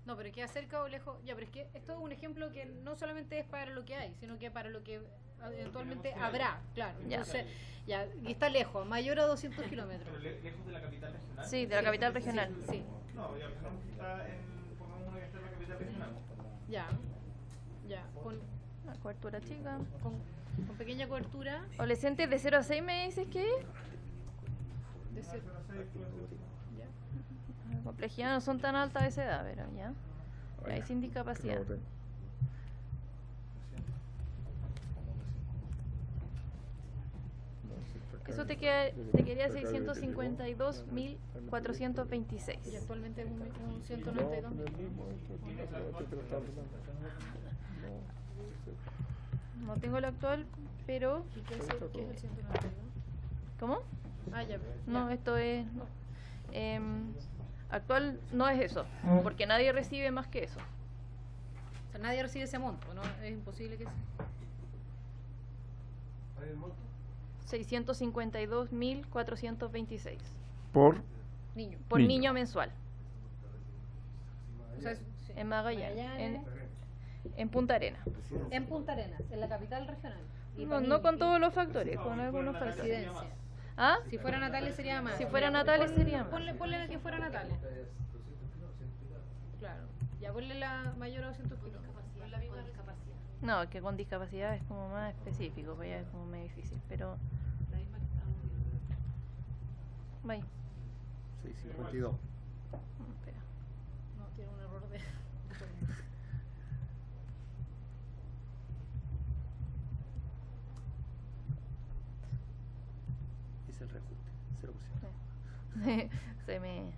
No, pero queda cerca o lejos. Ya, pero es que esto es un ejemplo que no solamente es para lo que hay, sino que para lo que eventualmente habrá, claro. Ya. Entonces, ya, y está lejos, mayor a 200 kilómetros. ¿Pero lejos de la capital regional? Sí, de la capital regional. Sí. No, ya pensamos que está pongamos una que está en la capital regional. Ya, con La cobertura chica. pequeña cobertura. Adolescentes de 0 a 6 me dices que... De ser, ya. La complejidad no son tan altas a esa edad, pero ya. Ahí sin discapacidad. Eso te quedaría 652.426. Y actualmente es un 192. No tengo el actual, pero... ¿Y qué es el 192? ¿Cómo? Ah, ya. No, esto es... actual no es eso, porque nadie recibe más que eso. O sea, nadie recibe ese monto, ¿no? Es imposible que... 652.426 ¿Por? Niño. por Niño. niño mensual. O sea, En Magallanes, en Punta Arenas. en Punta Arenas, en la capital regional. Y No, para no niños. con todos los factores, con algunos factores. Residencia. ¿Ah? Si fuera Natales sería más. Si fuera Natales sería más. Ponle que fuera Natales. Claro. Ya ponle la mayor a 200 kilómetros. No, que con discapacidad es como más específico, pues ya es como más difícil, pero... Vaya. 652. Espera. No, tiene un error de... Dice el reajuste, 0%. Se me... Ahí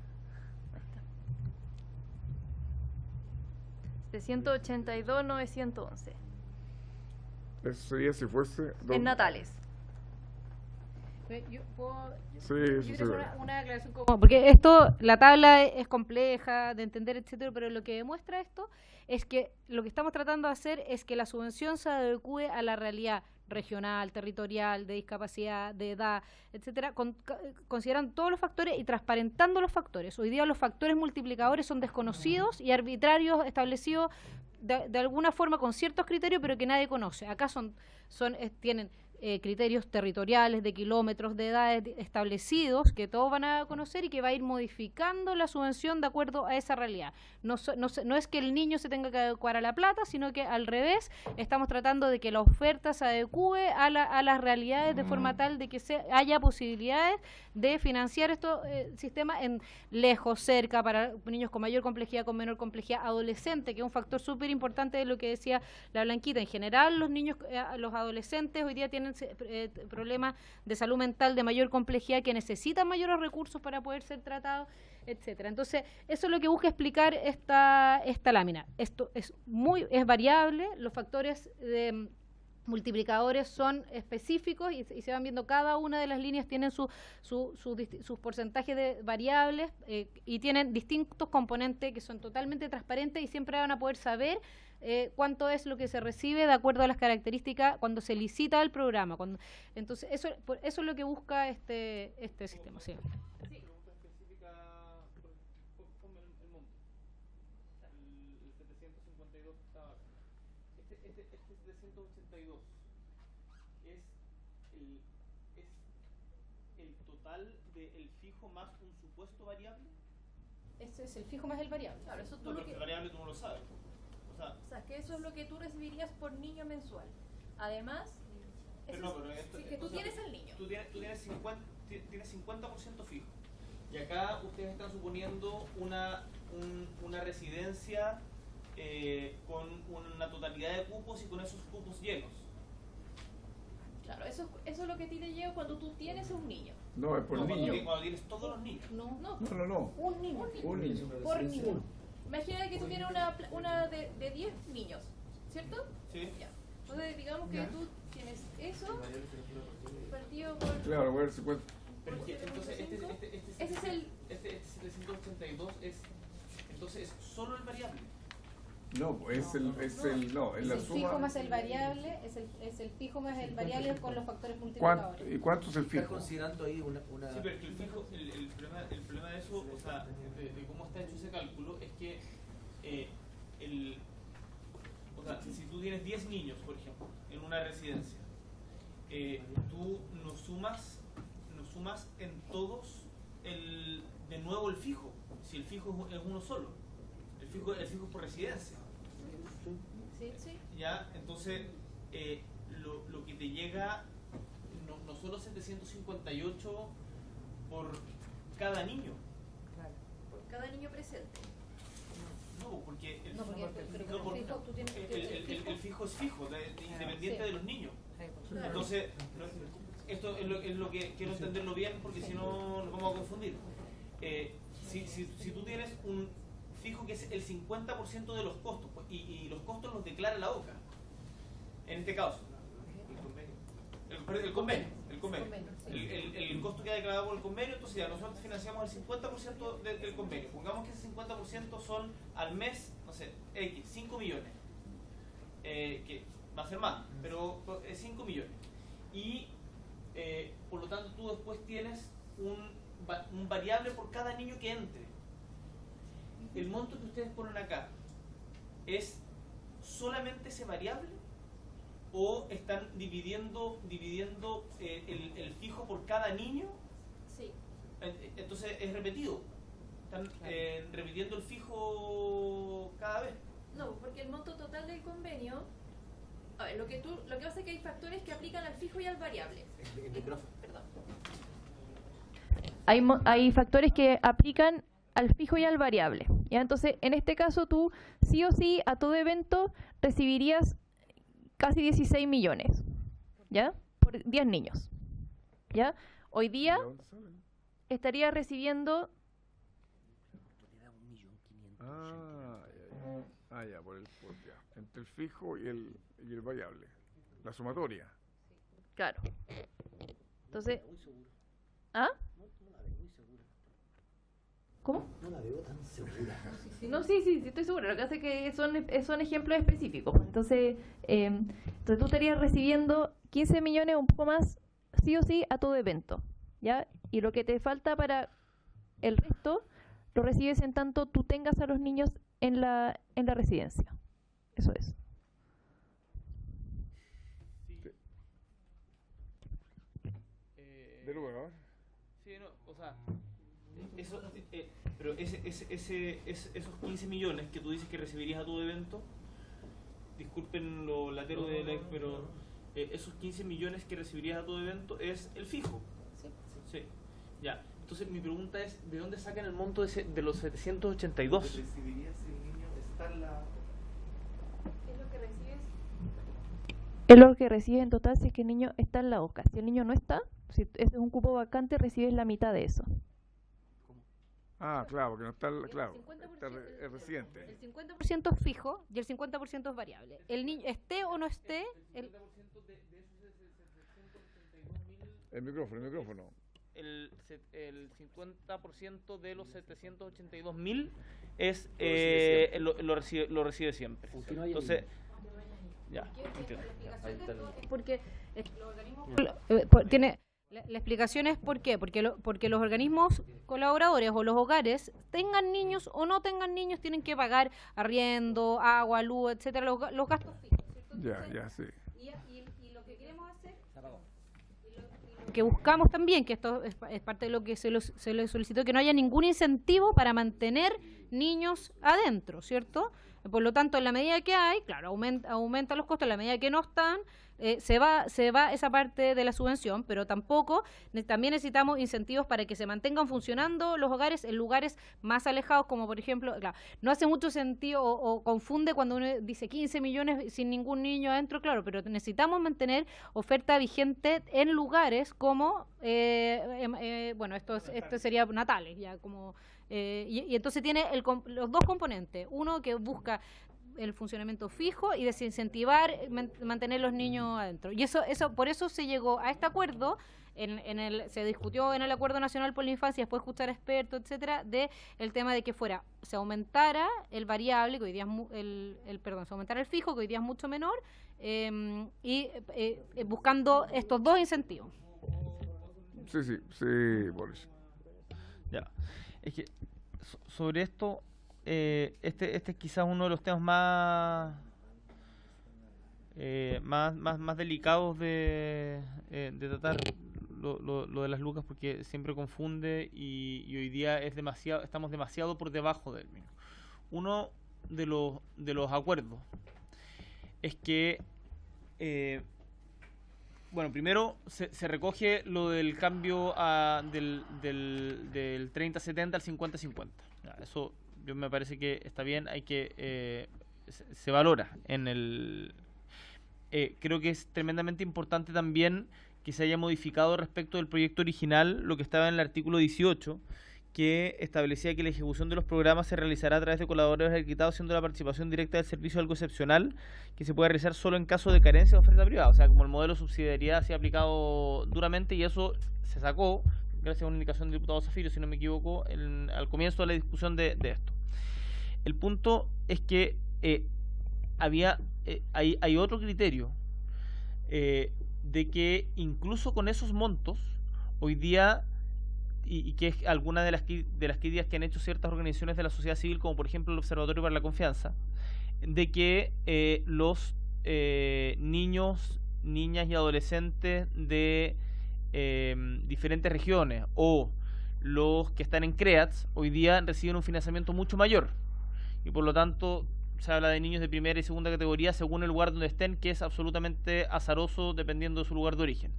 está. 782.911. Eso sería si fuese... En natales. Yo puedo... Sí, Yo eso quiero se hacer ve. una aclaración porque esto, la tabla es compleja de entender, etcétera, pero lo que demuestra esto es que lo que estamos tratando de hacer es que la subvención se adecue a la realidad regional, territorial, de discapacidad, de edad, etcétera, considerando todos los factores y transparentando los factores. Hoy día los factores multiplicadores son desconocidos y arbitrarios, establecidos de alguna forma con ciertos criterios, pero que nadie conoce. Acá tienen criterios territoriales, de kilómetros, de edades establecidos, que todos van a conocer y que va a ir modificando la subvención de acuerdo a esa realidad. No es que el niño se tenga que adecuar a la plata, sino que al revés, estamos tratando de que la oferta se adecue a las realidades de forma tal de que haya posibilidades de financiar estos sistemas en lejos, cerca, para niños con mayor complejidad, con menor complejidad, adolescente, que es un factor súper importante de lo que decía la Blanquita. En general, los niños, los adolescentes hoy día tienen problemas de salud mental de mayor complejidad que necesitan mayores recursos para poder ser tratados, etcétera. Entonces, eso es lo que busca explicar esta lámina. Esto es variable, los factores de multiplicadores son específicos y se van viendo, cada una de las líneas tienen sus porcentajes de variables y tienen distintos componentes que son totalmente transparentes y siempre van a poder saber cuánto es lo que se recibe de acuerdo a las características cuando se licita el programa. Entonces, eso es lo que busca este sistema. Sí. El total del fijo más un supuesto variable. Ese es el fijo más el variable. Claro, eso tú No, lo pero que... el variable tú no lo sabes. O sea, que eso es lo que tú recibirías por niño mensual. Además, que tú tienes al niño. Tú tienes 50% fijo. Y acá ustedes están suponiendo una residencia con una totalidad de cupos y con esos cupos llenos. Claro, eso es lo que a ti te llega cuando tú tienes a un niño. No, es por niño. Cuando tienes todos los niños. No. No. Un niño. Un niño. Por niño. Imagina que tú tienes una de 10 niños, ¿cierto? Sí. Ya. Entonces, digamos que tú tienes eso partido por... Claro, voy a ver si cuento. Pero es que, entonces, Ese es el... Este 782 entonces es solo el variable. No, es la el suma. fijo más el variable, es el fijo más el variable con los factores multiplicadores. ¿Y cuánto es el Estás fijo? considerando ahí una... Sí, pero es que el fijo, el problema de eso, o sea, de cómo está hecho ese cálculo, es que o sea, si tú tienes 10 niños, por ejemplo, en una residencia, tú no sumas en todos de nuevo el fijo, si el fijo es uno solo, el fijo es por residencia. Sí. Ya, entonces lo que te llega no solo 758 por cada niño. Por cada niño presente. No, porque el fijo es fijo, independiente de los niños. Claro. Entonces, esto es lo que quiero entenderlo bien, porque si no nos vamos a confundir. Si tú tienes un fijo que es el 50% de los costos, pues, y los costos los declara la OCA, en este caso. El convenio. El costo que ha declarado por el convenio, entonces ya nosotros financiamos el 50% del convenio. Pongamos que ese 50% son al mes, no sé, 5 millones. Que va a ser más, pero 5 millones. Y por lo tanto tú después tienes un variable por cada niño que entre. El monto que ustedes ponen acá, ¿es solamente ese variable? ¿O están dividiendo el fijo por cada niño? Sí. Entonces es repetido. Están repitiendo el fijo cada vez. No, porque el monto total del convenio A ver, lo que pasa es que hay factores que aplican al fijo y al variable. Perdón. Hay factores que aplican al fijo y al variable. ¿Ya? Entonces, en este caso, tú sí o sí a todo evento recibirías casi 16 millones, ¿ya? Por 10 niños, ¿ya? Hoy día estaría recibiendo... Ya, entre el fijo y el variable. La sumatoria. Claro. Entonces... ¿Ah? ¿Cómo? No la veo tan segura. No, sí, estoy segura. Lo que hace es que son ejemplos específicos. Entonces tú estarías recibiendo 15 millones o un poco más, sí o sí, a todo evento, ¿ya? Y lo que te falta para el resto, lo recibes en tanto tú tengas a los niños en la residencia. Eso es. De luego, Sí, no, o sea, eso, pero esos 15 millones que tú dices que recibirías a todo evento, disculpen lo latero pero esos 15 millones que recibirías a todo evento es el fijo. Sí. Ya. Entonces mi pregunta es, ¿de dónde sacan el monto de los 782? Lo que recibirías si el niño está en la... Es lo que recibes. Es lo que recibes en total si es que el niño está en la OCA. Si el niño no está, si ese es un cupo vacante, recibes la mitad de eso. Claro, porque no está, claro, está el residente. El 50% es fijo y el 50% es variable. El niño, esté o no esté... El micrófono. El 50% de los 782.000 es lo recibe siempre. Entonces, ya, entiendo. Porque los organismos la explicación es ¿por qué? Porque los organismos colaboradores o los hogares, tengan niños o no tengan niños, tienen que pagar arriendo, agua, luz, etcétera, los gastos fijos, ¿cierto? Ya, sí. Y lo que queremos hacer, y lo que buscamos también, que esto es parte de lo que se le solicitó, que no haya ningún incentivo para mantener niños adentro, ¿cierto? Por lo tanto, en la medida que hay, claro, aumenta los costos, en la medida que no están, se va esa parte de la subvención, pero también necesitamos incentivos para que se mantengan funcionando los hogares en lugares más alejados, como por ejemplo, claro, no hace mucho sentido o confunde cuando uno dice 15 millones sin ningún niño adentro, claro, pero necesitamos mantener oferta vigente en lugares como, esto sería Natales, ya como... y entonces tiene los dos componentes, uno que busca el funcionamiento fijo y desincentivar mantener los niños adentro, y eso por eso se llegó a este acuerdo. Se discutió en el Acuerdo Nacional por la Infancia, después escuchar expertos, etcétera, de el tema de que se aumentara el variable, que hoy día es se aumentara el fijo, que hoy día es mucho menor, buscando estos dos incentivos. Sí, Boris. Ya. Es que sobre esto, este es quizás uno de los temas más delicados de tratar, lo de las lucas, porque siempre confunde y hoy día estamos demasiado por debajo del mismo. Uno de los acuerdos es que primero se recoge lo del cambio del 30-70 al 50-50. Eso yo me parece que está bien, hay que se valora en el... creo que es tremendamente importante también que se haya modificado respecto del proyecto original lo que estaba en el artículo 18, que establecía que la ejecución de los programas se realizará a través de colaboradores acreditados, siendo la participación directa del servicio algo excepcional, que se puede realizar solo en caso de carencia de oferta privada. O sea, como el modelo de subsidiariedad se ha aplicado duramente, y eso se sacó gracias a una indicación del diputado Zafiro, si no me equivoco, al comienzo de la discusión de esto. El punto es que hay otro criterio, de que incluso con esos montos, hoy día, y que es alguna de las críticas que han hecho ciertas organizaciones de la sociedad civil, como por ejemplo el Observatorio para la Confianza, de que los niños, niñas y adolescentes de diferentes regiones o los que están en CREATS hoy día reciben un financiamiento mucho mayor, y por lo tanto se habla de niños de primera y segunda categoría según el lugar donde estén, que es absolutamente azaroso dependiendo de su lugar de origen.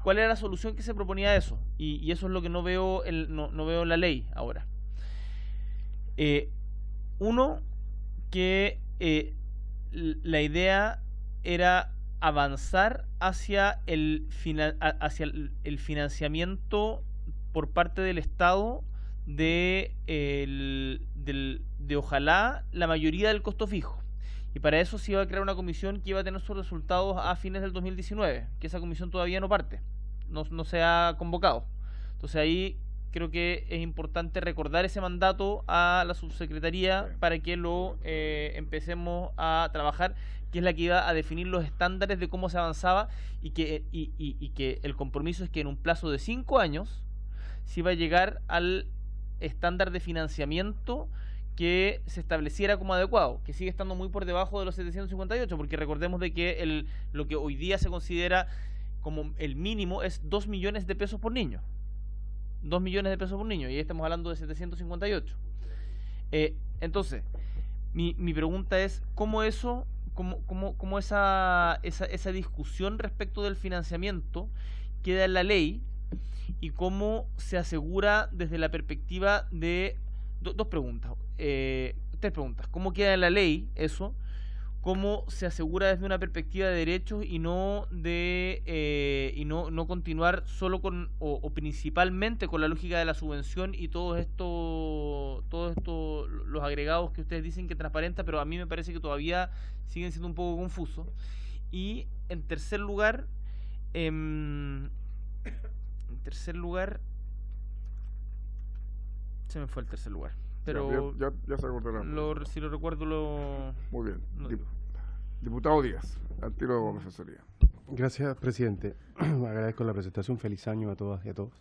¿Cuál era la solución que se proponía a eso? Y eso es lo que no veo no veo en la ley ahora. Uno, que la idea era avanzar hacia el financiamiento por parte del Estado de ojalá la mayoría del costo fijo. Y para eso se iba a crear una comisión que iba a tener sus resultados a fines del 2019, que esa comisión todavía no parte, no se ha convocado. Entonces ahí creo que es importante recordar ese mandato a la subsecretaría para que lo empecemos a trabajar, que es la que iba a definir los estándares de cómo se avanzaba y que el compromiso es que en un plazo de 5 años se iba a llegar al estándar de financiamiento que se estableciera como adecuado, que sigue estando muy por debajo de los 758, porque recordemos de que lo que hoy día se considera como el mínimo es 2 millones de pesos por niño. 2 millones de pesos por niño, y ahí estamos hablando de 758. Entonces, mi pregunta es, ¿cómo eso, cómo esa discusión respecto del financiamiento queda en la ley y cómo se asegura desde la perspectiva de... Dos preguntas, 3 preguntas. ¿Cómo queda en la ley eso? ¿Cómo se asegura desde una perspectiva de derechos y no continuar solo con o principalmente con la lógica de la subvención y todo esto los agregados que ustedes dicen que transparenta, pero a mí me parece que todavía siguen siendo un poco confusos? Y en tercer lugar, se me fue el tercer lugar, pero ya se acordará. si lo recuerdo Muy bien. Diputado Díaz, al tiro de asesoría. Gracias, presidente. Agradezco la presentación. Feliz año a todas y a todos.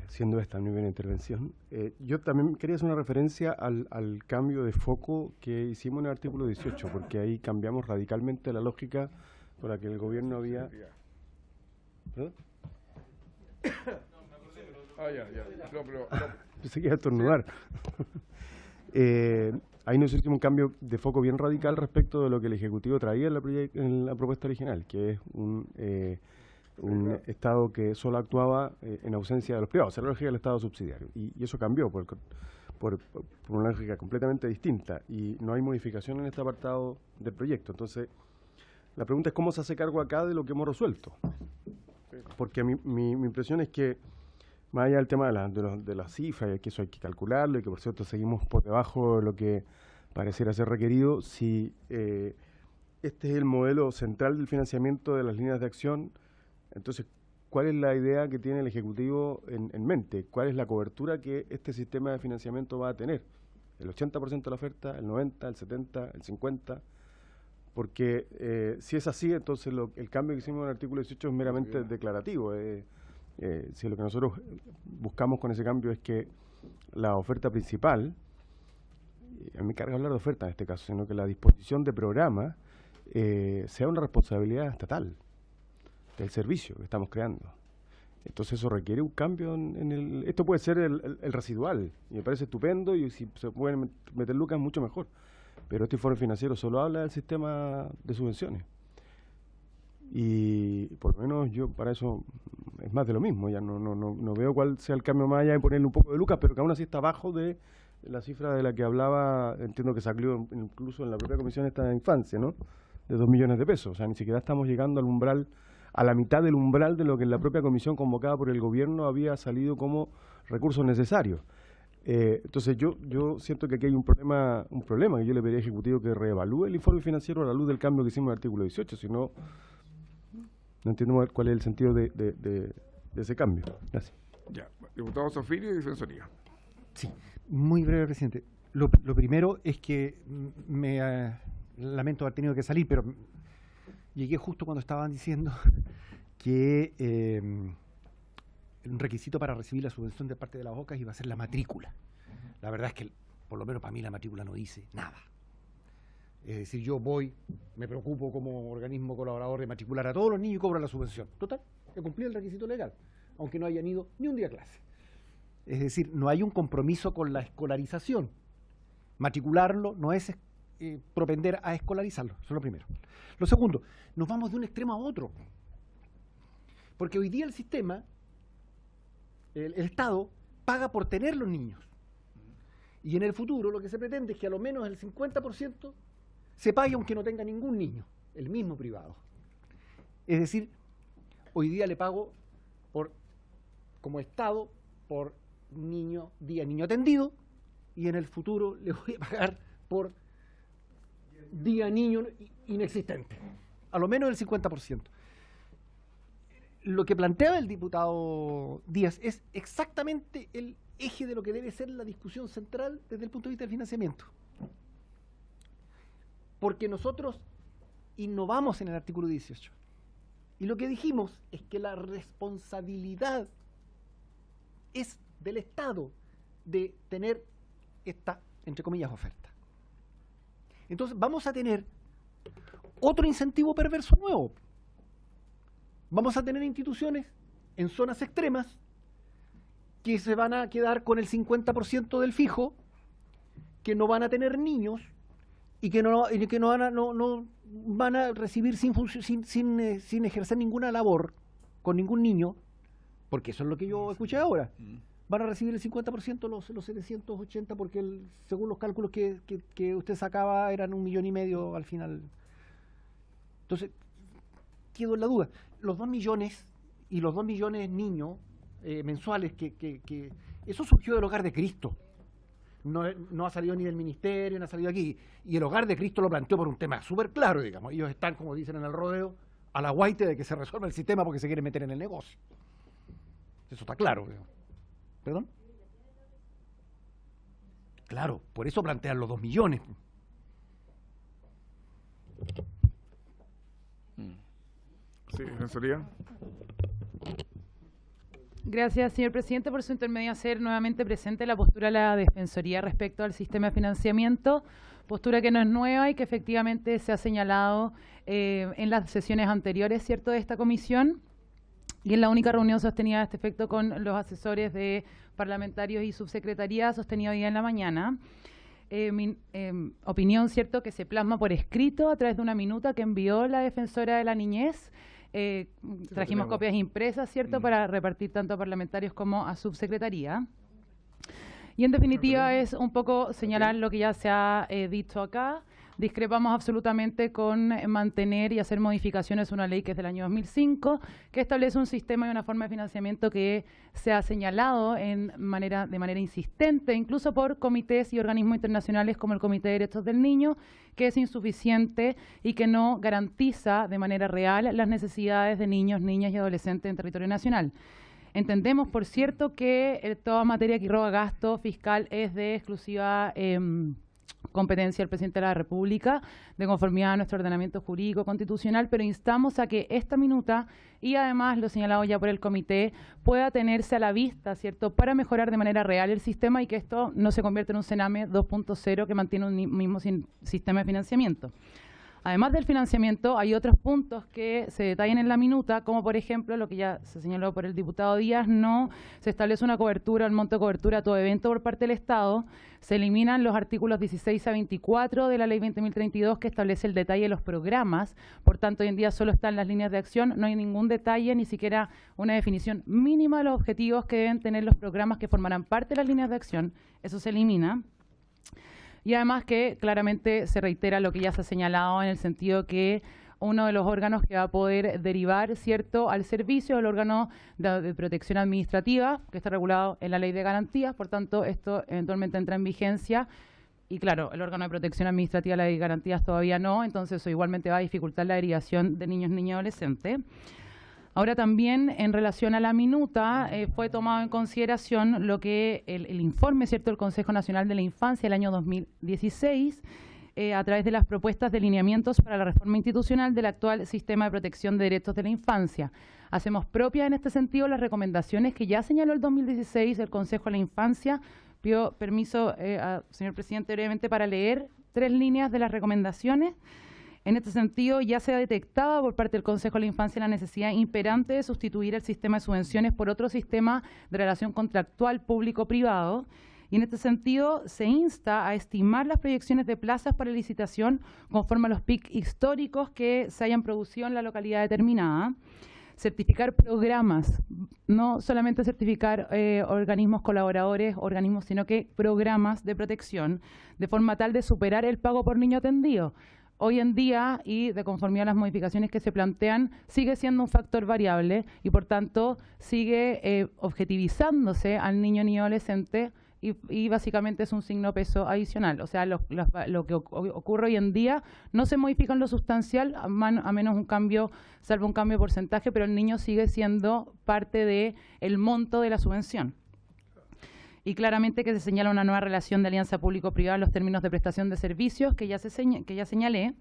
Siendo esta muy buena intervención. Yo también quería hacer una referencia al cambio de foco que hicimos en el artículo 18, porque ahí cambiamos radicalmente la lógica por la que el gobierno había... ¿Perdón? Ya. Pensé que iba a estornudar. Ahí nos hicimos un cambio de foco bien radical respecto de lo que el Ejecutivo traía en la propuesta original, que es un Estado que solo actuaba en ausencia de los privados, era la lógica del Estado subsidiario. Y eso cambió por una lógica completamente distinta y no hay modificación en este apartado del proyecto. Entonces, la pregunta es cómo se hace cargo acá de lo que hemos resuelto. Porque mi impresión es que más allá del tema de las cifras, que eso hay que calcularlo y que por cierto seguimos por debajo de lo que pareciera ser requerido, si este es el modelo central del financiamiento de las líneas de acción, entonces, ¿cuál es la idea que tiene el Ejecutivo en mente? ¿Cuál es la cobertura que este sistema de financiamiento va a tener? ¿El 80% de la oferta, el 90%, el 70%, el 50%? Porque si es así, entonces el cambio que hicimos en el artículo 18 es meramente declarativo. Si lo que nosotros buscamos con ese cambio es que la oferta principal, a mí me carga hablar de oferta en este caso, sino que la disposición de programa sea una responsabilidad estatal del servicio que estamos creando. Entonces eso requiere un cambio esto puede ser el residual, y me parece estupendo, y si se pueden meter lucas mucho mejor, pero este informe financiero solo habla del sistema de subvenciones. Y por lo menos yo para eso es más de lo mismo, ya no veo cuál sea el cambio más allá de ponerle un poco de lucas, pero que aún así está abajo de la cifra de la que hablaba, entiendo que salió incluso en la propia comisión esta de infancia, ¿no? De 2 millones de pesos, o sea, ni siquiera estamos llegando al umbral, a la mitad del umbral de lo que en la propia comisión convocada por el gobierno había salido como recursos necesarios. Entonces yo siento que aquí hay un problema que yo le pediría al Ejecutivo que reevalúe el informe financiero a la luz del cambio que hicimos en el artículo 18, si no... No entiendo cuál es el sentido de ese cambio. Gracias. Ya, diputado Zafiri, Defensoría. Sí, muy breve, presidente. Lo primero es que me lamento haber tenido que salir, pero llegué justo cuando estaban diciendo que un requisito para recibir la subvención de parte de las OCAs iba a ser la matrícula. La verdad es que, por lo menos para mí, la matrícula no dice nada. Es decir, yo me preocupo como organismo colaborador de matricular a todos los niños y cobro la subvención. Total, he cumplido el requisito legal, aunque no hayan ido ni un día a clase. Es decir, no hay un compromiso con la escolarización. matricularlo, no es propender a escolarizarlo. Eso es lo primero. Lo segundo, nos vamos de un extremo a otro. Porque hoy día el sistema, el Estado, paga por tener los niños. Y en el futuro lo que se pretende es que a lo menos el 50% se pague aunque no tenga ningún niño, el mismo privado. Es decir, hoy día le pago como Estado por día niño atendido, y en el futuro le voy a pagar por día niño inexistente, a lo menos el 50%. Lo que plantea el diputado Díaz es exactamente el eje de lo que debe ser la discusión central desde el punto de vista del financiamiento. Porque nosotros innovamos en el artículo 18. Y lo que dijimos es que la responsabilidad es del Estado de tener esta, entre comillas, oferta. Entonces vamos a tener otro incentivo perverso nuevo. Vamos a tener instituciones en zonas extremas que se van a quedar con el 50% del fijo, que no van a tener niños y que no van a recibir sin ejercer ninguna labor con ningún niño, porque eso es lo que yo escuché ahora. Van a recibir el 50% los 780, porque según los cálculos que usted sacaba eran 1,5 millones al final. Entonces, quedo en la duda. Los 2 millones y los 2 millones niños mensuales, que eso surgió del Hogar de Cristo. No ha salido ni del ministerio, no ha salido aquí. Y el Hogar de Cristo lo planteó por un tema súper claro, digamos. Ellos están, como dicen en el rodeo, a la guaite de que se resuelva el sistema porque se quieren meter en el negocio. Eso está claro, digamos. ¿Perdón? Claro, por eso plantean los 2 millones. Sí, Defensoría. Gracias, señor presidente, por su intermedio hacer nuevamente presente la postura de la Defensoría respecto al sistema de financiamiento, postura que no es nueva y que efectivamente se ha señalado en las sesiones anteriores, ¿cierto?, de esta comisión, y en la única reunión sostenida a este efecto con los asesores de parlamentarios y subsecretaría sostenida hoy día en la mañana. Mi opinión, ¿cierto?, que se plasma por escrito a través de una minuta que envió la Defensora de la Niñez. Trajimos copias impresas, ¿cierto?, para repartir tanto a parlamentarios como a subsecretaría. Y en definitiva es un poco señalar lo que ya se ha dicho acá. Discrepamos absolutamente con mantener y hacer modificaciones a una ley que es del año 2005, que establece un sistema y una forma de financiamiento que se ha señalado de manera insistente, incluso por comités y organismos internacionales como el Comité de Derechos del Niño, que es insuficiente y que no garantiza de manera real las necesidades de niños, niñas y adolescentes en territorio nacional. Entendemos, por cierto, que toda materia que roba gasto fiscal es de exclusiva competencia del presidente de la República, de conformidad a nuestro ordenamiento jurídico constitucional, pero instamos a que esta minuta, y además lo señalado ya por el comité, pueda tenerse a la vista, ¿cierto?, para mejorar de manera real el sistema y que esto no se convierta en un Sename 2.0 que mantiene un mismo sistema de financiamiento. Además del financiamiento, hay otros puntos que se detallan en la minuta, como por ejemplo, lo que ya se señaló por el diputado Díaz, no se establece una cobertura, el monto de cobertura a todo evento por parte del Estado, se eliminan los artículos 16 a 24 de la ley 20.032 que establece el detalle de los programas, por tanto hoy en día solo están las líneas de acción, no hay ningún detalle, ni siquiera una definición mínima de los objetivos que deben tener los programas que formarán parte de las líneas de acción, eso se elimina. Y además que claramente se reitera lo que ya se ha señalado en el sentido que uno de los órganos que va a poder derivar, ¿cierto?, al servicio es el órgano de protección administrativa, que está regulado en la Ley de Garantías, por tanto, esto eventualmente entra en vigencia. Y claro, el órgano de protección administrativa, la Ley de Garantías todavía no, entonces eso igualmente va a dificultar la derivación de niños, niñas y adolescentes. Ahora también, en relación a la minuta, fue tomado en consideración lo que el informe, ¿cierto?, del Consejo Nacional de la Infancia del año 2016, a través de las propuestas de lineamientos para la reforma institucional del actual sistema de protección de derechos de la infancia. Hacemos propias en este sentido las recomendaciones que ya señaló el 2016 el Consejo de la Infancia. Pido permiso, señor presidente, brevemente para leer 3 líneas de las recomendaciones. En este sentido, ya se ha detectado por parte del Consejo de la Infancia la necesidad imperante de sustituir el sistema de subvenciones por otro sistema de relación contractual público-privado. Y en este sentido se insta a estimar las proyecciones de plazas para licitación conforme a los PIC históricos que se hayan producido en la localidad determinada. Certificar programas, no solamente certificar organismos colaboradores, organismos, sino que programas de protección, de forma tal de superar el pago por niño atendido. Hoy en día, y de conformidad a las modificaciones que se plantean, sigue siendo un factor variable y, por tanto, sigue objetivizándose al niño ni adolescente y básicamente es un signo peso adicional. O sea, lo que ocurre hoy en día no se modifica en lo sustancial, a menos un cambio, salvo un cambio de porcentaje, pero el niño sigue siendo parte del monto de la subvención. Y claramente que se señala una nueva relación de alianza público-privada en los términos de prestación de servicios que ya señalé.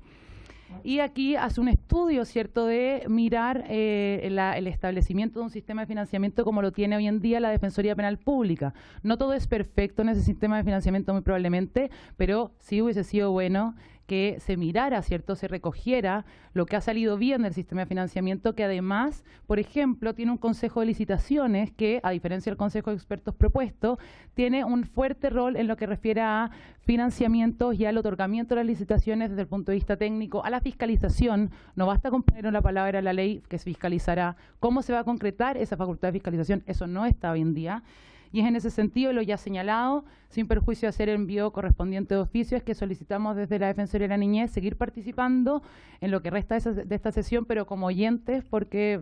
Y aquí hace un estudio, ¿cierto?, de mirar el establecimiento de un sistema de financiamiento como lo tiene hoy en día la Defensoría Penal Pública. No todo es perfecto en ese sistema de financiamiento, muy probablemente, pero sí hubiese sido bueno que se mirara, ¿cierto?, se recogiera lo que ha salido bien del sistema de financiamiento, que además, por ejemplo, tiene un consejo de licitaciones que, a diferencia del consejo de expertos propuesto, tiene un fuerte rol en lo que refiere a financiamientos y al otorgamiento de las licitaciones desde el punto de vista técnico, a la fiscalización. No basta con poner una palabra en la ley que se fiscalizará. ¿Cómo se va a concretar esa facultad de fiscalización? Eso no está hoy en día. Y es en ese sentido, lo ya señalado, sin perjuicio de hacer envío correspondiente de oficio, es que solicitamos desde la Defensoría de la Niñez seguir participando en lo que resta de esta sesión, pero como oyentes, porque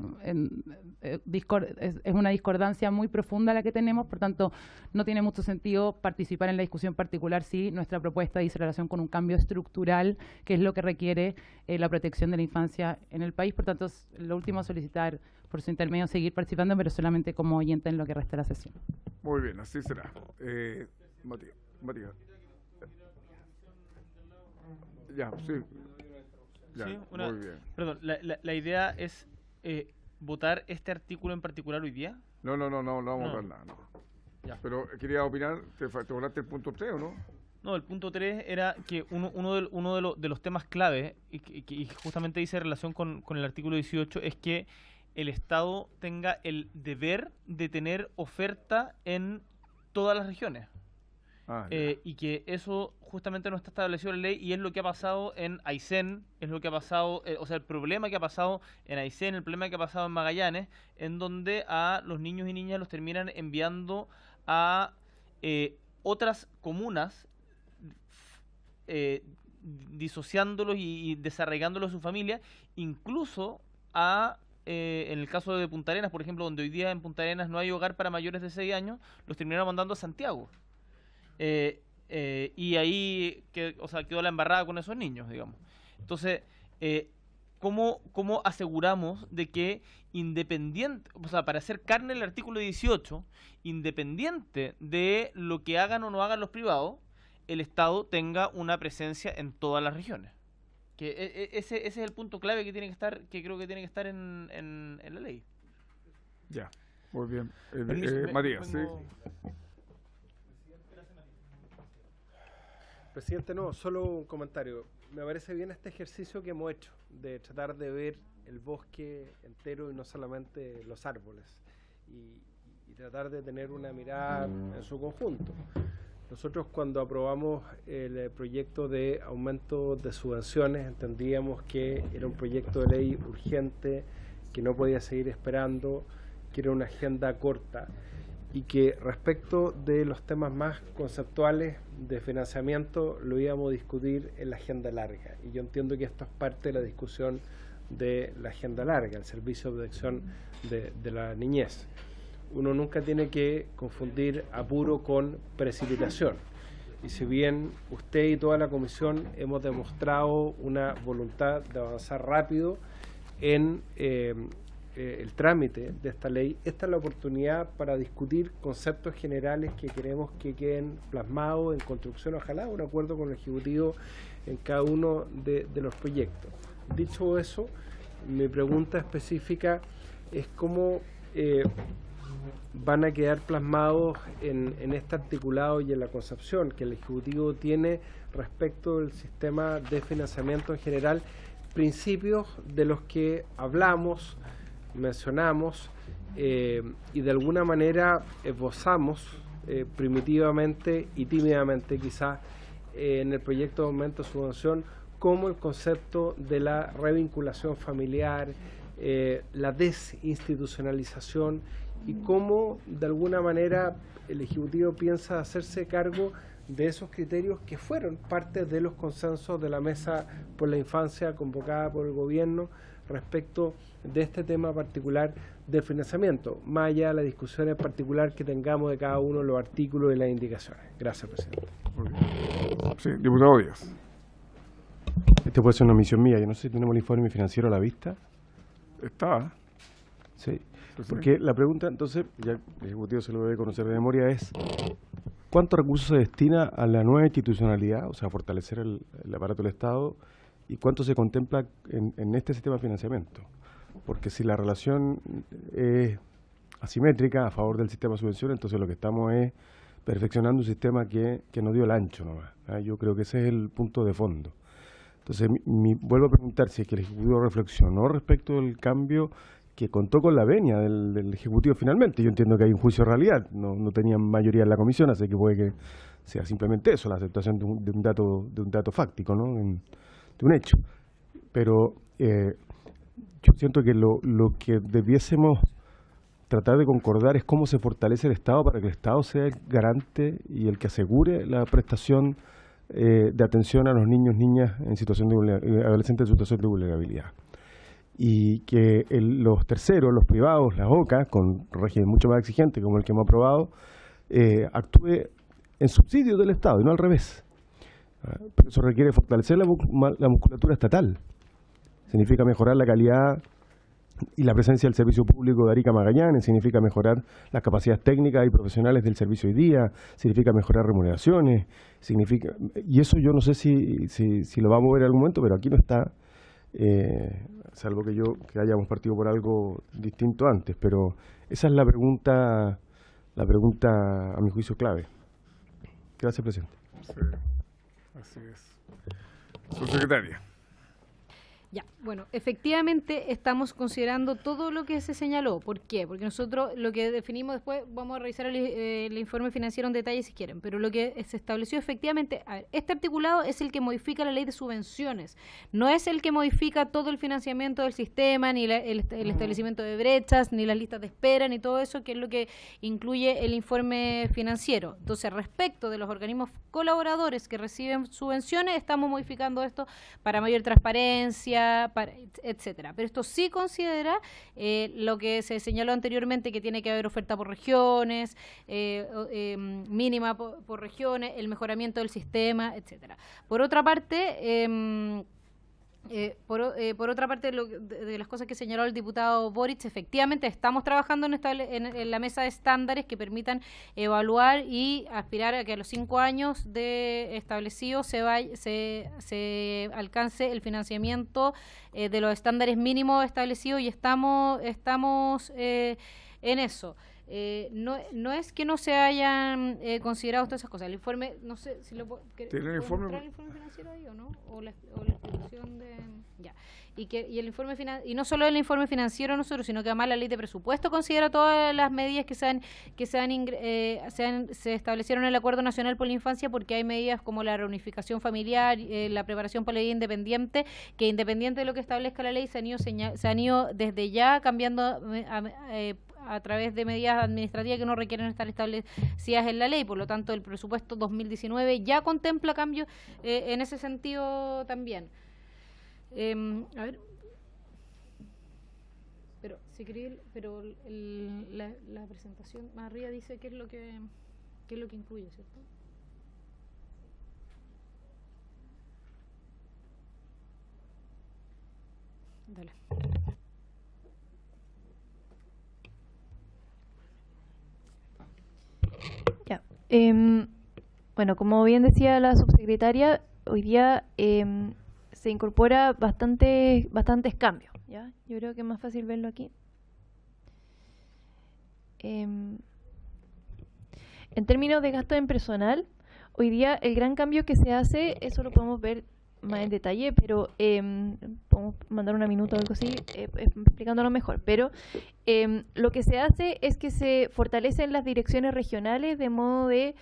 es una discordancia muy profunda la que tenemos, por tanto, no tiene mucho sentido participar en la discusión particular si nuestra propuesta dice relación con un cambio estructural, que es lo que requiere la protección de la infancia en el país. Por tanto, lo último, solicitar por su intermedio seguir participando, pero solamente como oyente en lo que resta de la sesión. Muy bien, así será. Matías. Ya, sí. Ya, sí, muy bien. Perdón, la idea es votar este artículo en particular hoy día. No vamos a votar nada, no. Ya. Pero quería opinar, ¿te volaste el punto 3 o no? No, el punto 3 era que uno de los temas clave, y justamente dice relación con el artículo 18, es que el Estado tenga el deber de tener oferta en todas las regiones. Y que eso justamente no está establecido en la ley, y es lo que ha pasado en Aysén, es lo que ha pasado, o sea, el problema que ha pasado en Aysén, el problema que ha pasado en Magallanes, en donde a los niños y niñas los terminan enviando a otras comunas, disociándolos y desarraigándolos de su familia, incluso en el caso de Punta Arenas, por ejemplo, donde hoy día en Punta Arenas no hay hogar para mayores de 6 años, los terminaron mandando a Santiago. Y ahí quedó la embarrada con esos niños, digamos. Entonces, ¿cómo aseguramos de que independiente, o sea, para hacer carne el artículo 18, independiente de lo que hagan o no hagan los privados, el Estado tenga una presencia en todas las regiones? Que ese es el punto clave que tiene que estar, que creo que tiene que estar en la ley. Ya, muy bien. Matías, sí. Presidente, no, solo un comentario. Me parece bien este ejercicio que hemos hecho de tratar de ver el bosque entero y no solamente los árboles, y tratar de tener una mirada en su conjunto. Nosotros, cuando aprobamos el proyecto de aumento de subvenciones, entendíamos que era un proyecto de ley urgente, que no podía seguir esperando, que era una agenda corta, y que respecto de los temas más conceptuales de financiamiento lo íbamos a discutir en la agenda larga. Y yo entiendo que esto es parte de la discusión de la agenda larga, el servicio de protección de la niñez. Uno nunca tiene que confundir apuro con precipitación. Y si bien usted y toda la comisión hemos demostrado una voluntad de avanzar rápido en el trámite de esta ley, esta es la oportunidad para discutir conceptos generales que queremos que queden plasmados en construcción, ojalá un acuerdo con el Ejecutivo en cada uno de los proyectos. Dicho eso, mi pregunta específica es cómo van a quedar plasmados en este articulado y en la concepción que el Ejecutivo tiene respecto del sistema de financiamiento en general, principios de los que hablamos, mencionamos y de alguna manera esbozamos primitivamente y tímidamente quizás en el proyecto de aumento de subvención, como el concepto de la revinculación familiar, la desinstitucionalización y cómo de alguna manera el Ejecutivo piensa hacerse cargo de esos criterios que fueron parte de los consensos de la Mesa por la Infancia convocada por el Gobierno respecto de este tema particular del financiamiento, más allá de la discusión en particular que tengamos de cada uno de los artículos y las indicaciones. Gracias, presidente. Sí, diputado Díaz. Este puede ser una misión mía. Yo no sé si tenemos el informe financiero a la vista. Está. Sí, porque la pregunta, entonces, ya el Ejecutivo se lo debe conocer de memoria, es ¿cuántos recursos se destina a la nueva institucionalidad, o sea, a fortalecer el aparato del Estado, y cuánto se contempla en este sistema de financiamiento? Porque si la relación es asimétrica a favor del sistema de subvenciones, entonces lo que estamos es perfeccionando un sistema que nos dio el ancho nomás. Yo creo que ese es el punto de fondo. Entonces, vuelvo a preguntar si es que el Ejecutivo reflexionó respecto del cambio que contó con la venia del Ejecutivo finalmente. Yo entiendo que hay un juicio de realidad, no tenían mayoría en la comisión, así que puede que sea simplemente eso, la aceptación de un dato fáctico, ¿no? De un hecho. Pero yo siento que lo que debiésemos tratar de concordar es cómo se fortalece el Estado para que el Estado sea el garante y el que asegure la prestación de atención a los niños, niñas en situación de adolescentes en situación de vulnerabilidad. Y que los terceros, los privados, las OCA, con régimen mucho más exigente como el que hemos aprobado, actúe en subsidio del Estado y no al revés. Pero eso requiere fortalecer la musculatura estatal. Significa mejorar la calidad y la presencia del servicio público de Arica Magallanes, significa mejorar las capacidades técnicas y profesionales del servicio hoy día, significa mejorar remuneraciones, y eso yo no sé si lo vamos a ver en algún momento, pero aquí no está, salvo que hayamos partido por algo distinto antes, pero esa es la pregunta a mi juicio clave. Gracias, presidente. Sí, así es. Subsecretaria. Ya, bueno, efectivamente estamos considerando todo lo que se señaló. ¿Por qué? Porque nosotros lo que definimos después, vamos a revisar el informe financiero en detalle si quieren, pero lo que se estableció efectivamente, a ver, este articulado es el que modifica la ley de subvenciones, no es el que modifica todo el financiamiento del sistema, ni el establecimiento de brechas, ni las listas de espera, ni todo eso, que es lo que incluye el informe financiero. Entonces, respecto de los organismos colaboradores que reciben subvenciones, estamos modificando esto para mayor transparencia, etcétera. Pero esto sí considera lo que se señaló anteriormente, que tiene que haber oferta por regiones, mínima por regiones, el mejoramiento del sistema, etcétera. Por otra parte, por otra parte, de las cosas que señaló el diputado Boric, efectivamente estamos trabajando en la mesa de estándares que permitan evaluar y aspirar a que a los 5 años de establecido se alcance el financiamiento de los estándares mínimos establecidos, y estamos en eso. No es que no se hayan considerado todas esas cosas. El informe, no sé si lo ¿tiene el informe financiero ahí o no, o la institución de ya, y el informe y no solo el informe financiero nosotros, sino que además la ley de presupuesto considera todas las medidas que se establecieron en el Acuerdo Nacional por la Infancia, porque hay medidas como la reunificación familiar, la preparación para la vida independiente, que independiente de lo que establezca la ley se han ido desde ya cambiando a través de medidas administrativas que no requieren estar establecidas en la ley. Por lo tanto, el presupuesto 2019 ya contempla cambios en ese sentido también. A ver, pero si queréis, pero la presentación más arriba dice qué es lo que incluye, ¿cierto? Dale. Ya. Bueno, como bien decía la subsecretaria, hoy día se incorpora bastantes cambios, ¿ya? Yo creo que es más fácil verlo aquí. En términos de gasto en personal, hoy día el gran cambio que se hace, eso lo podemos ver más en detalle, pero podemos mandar una minuta o algo así explicándolo mejor. Pero lo que se hace es que se fortalecen las direcciones regionales de modo de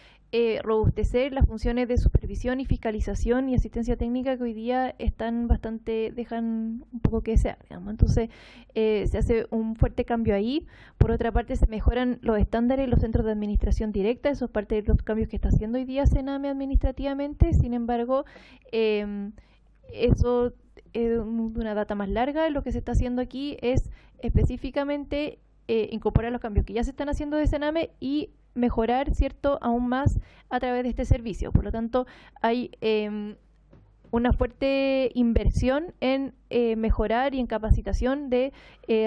robustecer las funciones de supervisión y fiscalización y asistencia técnica que hoy día están dejan un poco que desear, digamos. Entonces se hace un fuerte cambio ahí. Por otra parte, se mejoran los estándares en los centros de administración directa. Eso es parte de los cambios que está haciendo hoy día Sename administrativamente. Sin embargo, eso es de una data más larga. Lo que se está haciendo aquí es específicamente incorporar los cambios que ya se están haciendo de Sename y mejorar, ¿cierto?, aún más a través de este servicio. Por lo tanto, hay una fuerte inversión en mejorar y en capacitación de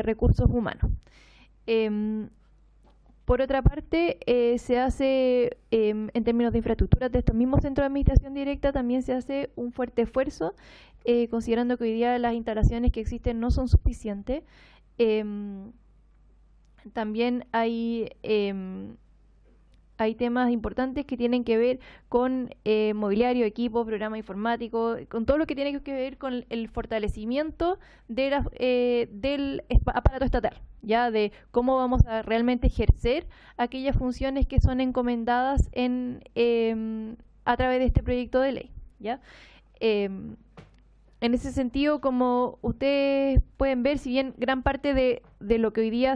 recursos humanos. Por otra parte, se hace, en términos de infraestructuras de estos mismos centros de administración directa, también se hace un fuerte esfuerzo, considerando que hoy día las instalaciones que existen no son suficientes. También hay temas importantes que tienen que ver con mobiliario, equipo, programa informático, con todo lo que tiene que ver con el fortalecimiento de del aparato estatal, ya de cómo vamos a realmente ejercer aquellas funciones que son encomendadas a través de este proyecto de ley, ¿ya? En ese sentido, como ustedes pueden ver, si bien gran parte de lo que hoy día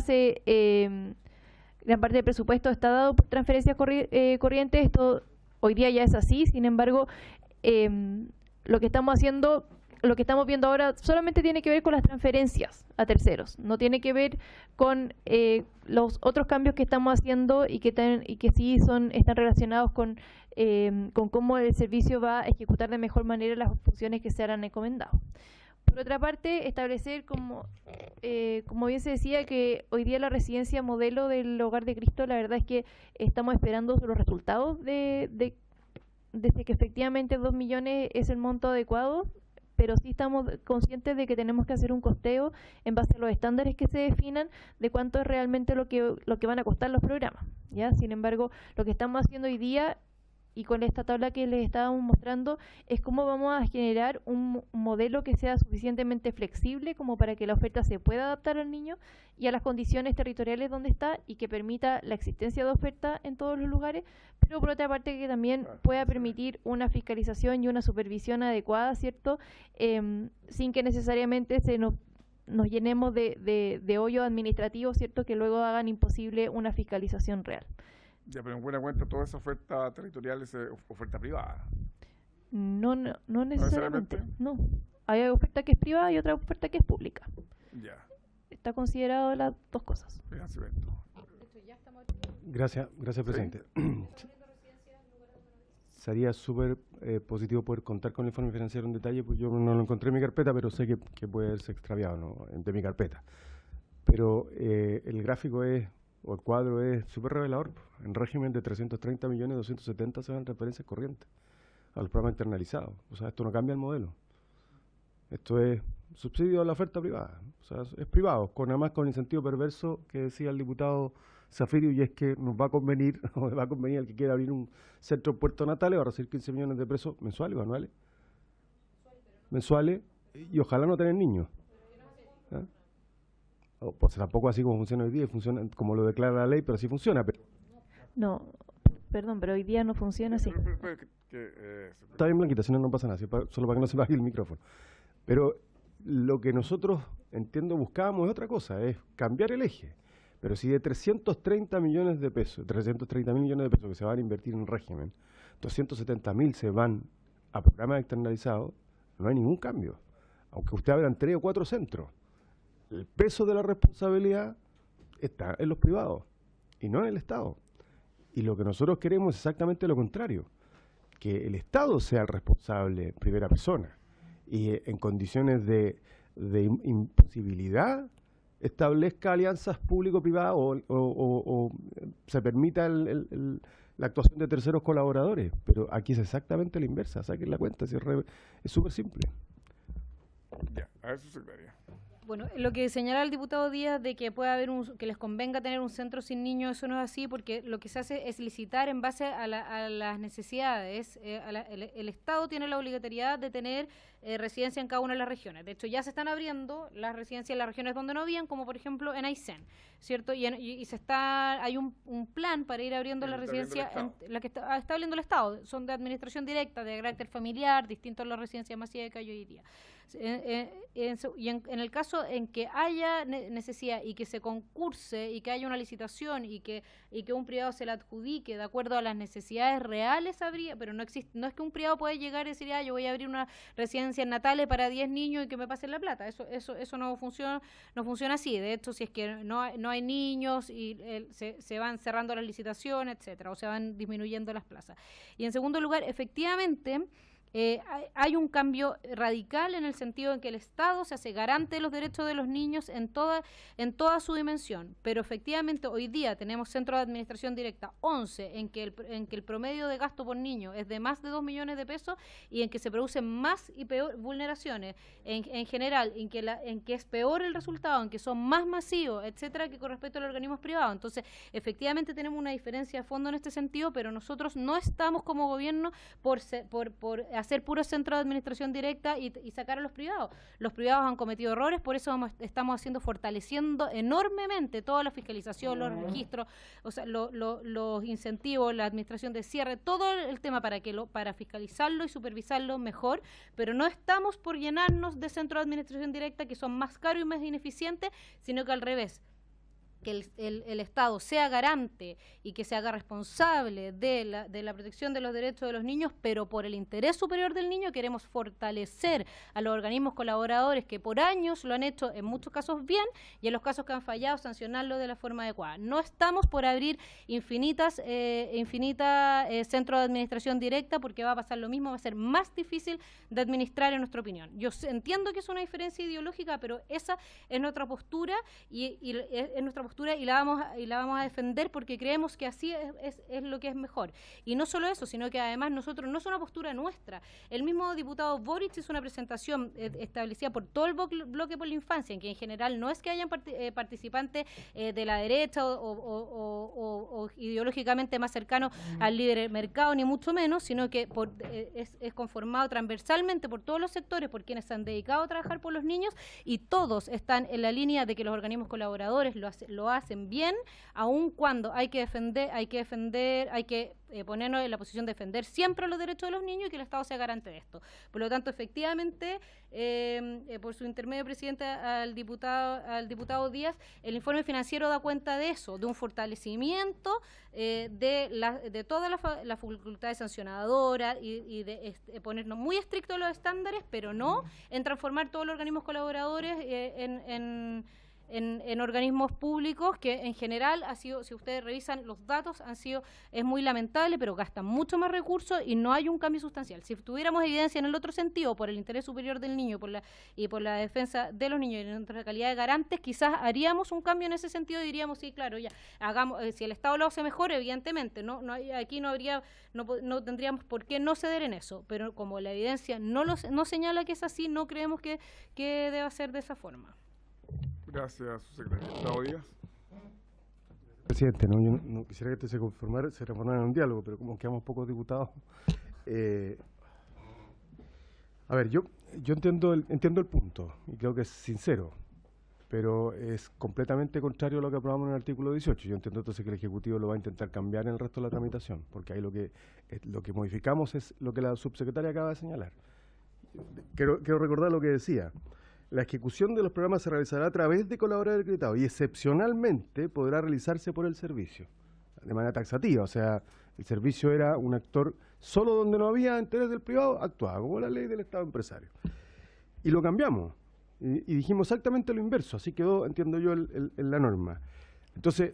gran parte del presupuesto está dado por transferencias corrientes, esto hoy día ya es así. Sin embargo, lo que estamos viendo ahora solamente tiene que ver con las transferencias a terceros, no tiene que ver con los otros cambios que estamos haciendo y que sí están relacionados con cómo el servicio va a ejecutar de mejor manera las funciones que se harán encomendadas. Por otra parte, establecer, como bien se decía, que hoy día la residencia modelo del Hogar de Cristo, la verdad es que estamos esperando los resultados de que efectivamente 2 millones es el monto adecuado, pero sí estamos conscientes de que tenemos que hacer un costeo en base a los estándares que se definan de cuánto es realmente lo que van a costar los programas, ¿ya? Sin embargo, lo que estamos haciendo hoy día y con esta tabla que les estábamos mostrando es cómo vamos a generar un modelo que sea suficientemente flexible como para que la oferta se pueda adaptar al niño y a las condiciones territoriales donde está y que permita la existencia de oferta en todos los lugares, pero por otra parte que también pueda permitir una fiscalización y una supervisión adecuada, ¿cierto? Sin que necesariamente nos llenemos de hoyos administrativos, ¿cierto?, que luego hagan imposible una fiscalización real. Ya, pero en buena cuenta toda esa oferta territorial es oferta privada. No necesariamente. No. Hay oferta que es privada y otra oferta que es pública. Ya. Está considerado las dos cosas. Gracias, presidente. Sería súper positivo poder contar con el informe financiero en detalle, pues yo no lo encontré en mi carpeta, pero sé que puede haberse extraviado, ¿no?, de mi carpeta. Pero el gráfico o el cuadro es súper revelador. En régimen de 330 millones, 270 se van transferencias corrientes a los programas internalizados. O sea, esto no cambia el modelo. Esto es subsidio a la oferta privada. O sea, es privado, además con el incentivo perverso que decía el diputado Zafirio, y es que nos va a convenir, o le va a convenir al que quiera abrir un centro en Puerto Natales, va a recibir 15 millones de pesos mensuales o anuales. Mensuales, y ojalá no tener niños. ¿Ah? Pues tampoco así como funciona hoy día, funciona como lo declara la ley, pero así funciona. No, perdón, pero hoy día no funciona así. Está bien, Blanquita, si no pasa nada, solo para que no se baje el micrófono. Pero lo que nosotros, entiendo, buscábamos es otra cosa, es cambiar el eje. Pero si de 330 millones de pesos, 330 mil millones de pesos que se van a invertir en régimen, 270.000 se van a programas externalizados, no hay ningún cambio. Aunque usted abran 3 o 4 centros, el peso de la responsabilidad está en los privados y no en el Estado. Y lo que nosotros queremos es exactamente lo contrario, que el Estado sea el responsable en primera persona y en condiciones de imposibilidad establezca alianzas público-privadas o se permita la actuación de terceros colaboradores. Pero aquí es exactamente la inversa, saquen la cuenta, es súper simple. Ya, a ver, su secretaria. Bueno, lo que señala el diputado Díaz de que puede haber que les convenga tener un centro sin niños, eso no es así, porque lo que se hace es licitar en base a las necesidades. El Estado tiene la obligatoriedad de tener residencia en cada una de las regiones. De hecho, ya se están abriendo las residencias en las regiones donde no habían, como por ejemplo en Aysén, ¿cierto? Y hay un plan para ir abriendo la residencia, la que está abriendo el Estado. Son de administración directa, de carácter familiar, distinto a las residencias masivas que hay hoy día. Y en el caso en que haya necesidad y que se concurse y que haya una licitación y que un privado se la adjudique de acuerdo a las necesidades reales, habría, pero no es que un privado pueda llegar y decir, yo voy a abrir una residencia en Natales para 10 niños y que me pasen la plata. Eso no funciona así. De hecho, si es que no hay niños y se van cerrando las licitaciones, etcétera, o se van disminuyendo las plazas. Y en segundo lugar, efectivamente, hay un cambio radical en el sentido en que el Estado se hace garante de los derechos de los niños en toda su dimensión, pero efectivamente hoy día tenemos centros de administración directa 11 en que el promedio de gasto por niño es de más de 2 millones de pesos y en que se producen más y peor vulneraciones en general, en que es peor el resultado, en que son más masivos, etcétera, que con respecto a los organismos privados. Entonces, efectivamente tenemos una diferencia de fondo en este sentido, pero nosotros no estamos como gobierno por hacer puros centros de administración directa y sacar a los privados. Los privados han cometido errores, por eso estamos fortaleciendo enormemente toda la fiscalización, los registros, o sea, los incentivos, la administración de cierre, todo el tema para fiscalizarlo y supervisarlo mejor, pero no estamos por llenarnos de centros de administración directa que son más caros y más ineficientes, sino que al revés, que el Estado sea garante y que se haga responsable de la protección de los derechos de los niños, pero por el interés superior del niño queremos fortalecer a los organismos colaboradores que por años lo han hecho en muchos casos bien y en los casos que han fallado sancionarlo de la forma adecuada. No estamos por abrir infinitas centros de administración directa porque va a pasar lo mismo, va a ser más difícil de administrar en nuestra opinión. Yo entiendo que es una diferencia ideológica, pero esa es nuestra postura y es nuestra postura y la vamos a defender porque creemos que así es lo que es mejor. Y no solo eso, sino que además nosotros, no es una postura nuestra. El mismo diputado Boric hizo una presentación establecida por todo el bloque por la infancia, en que en general no es que hayan participantes de la derecha o ideológicamente más cercanos al libre mercado, ni mucho menos, sino que es conformado transversalmente por todos los sectores, por quienes se han dedicado a trabajar por los niños, y todos están en la línea de que los organismos colaboradores lo hacen bien, aun cuando hay que ponernos en la posición de defender siempre los derechos de los niños y que el Estado sea garante de esto. Por lo tanto, efectivamente, por su intermedio, presidente, al diputado Díaz, el informe financiero da cuenta de eso, de un fortalecimiento de todas las facultades sancionadoras y de ponernos muy estrictos los estándares, pero no en transformar todos los organismos colaboradores en organismos públicos que en general ha sido, si ustedes revisan los datos, es muy lamentable, pero gastan mucho más recursos y no hay un cambio sustancial. Si tuviéramos evidencia en el otro sentido, por el interés superior del niño y por la defensa de los niños y en nuestra calidad de garantes, quizás haríamos un cambio en ese sentido y diríamos, sí, claro, ya, si el Estado lo hace mejor, evidentemente, aquí no tendríamos por qué no ceder en eso, pero como la evidencia no señala que es así, no creemos que deba ser de esa forma. Gracias, subsecretario. Gustavo Díaz. Presidente, yo no quisiera que esto se reformara en un diálogo, pero como quedamos pocos diputados. A ver, yo entiendo el punto y creo que es sincero, pero es completamente contrario a lo que aprobamos en el artículo 18. Yo entiendo entonces que el Ejecutivo lo va a intentar cambiar en el resto de la tramitación, porque ahí lo que modificamos es lo que la subsecretaria acaba de señalar. Quiero recordar lo que decía. La ejecución de los programas se realizará a través de colaboradores acreditados y excepcionalmente podrá realizarse por el servicio, de manera taxativa. O sea, el servicio era un actor solo donde no había interés del privado, actuaba como la ley del Estado empresario. Y lo cambiamos y dijimos exactamente lo inverso, así quedó, entiendo yo, la norma. Entonces,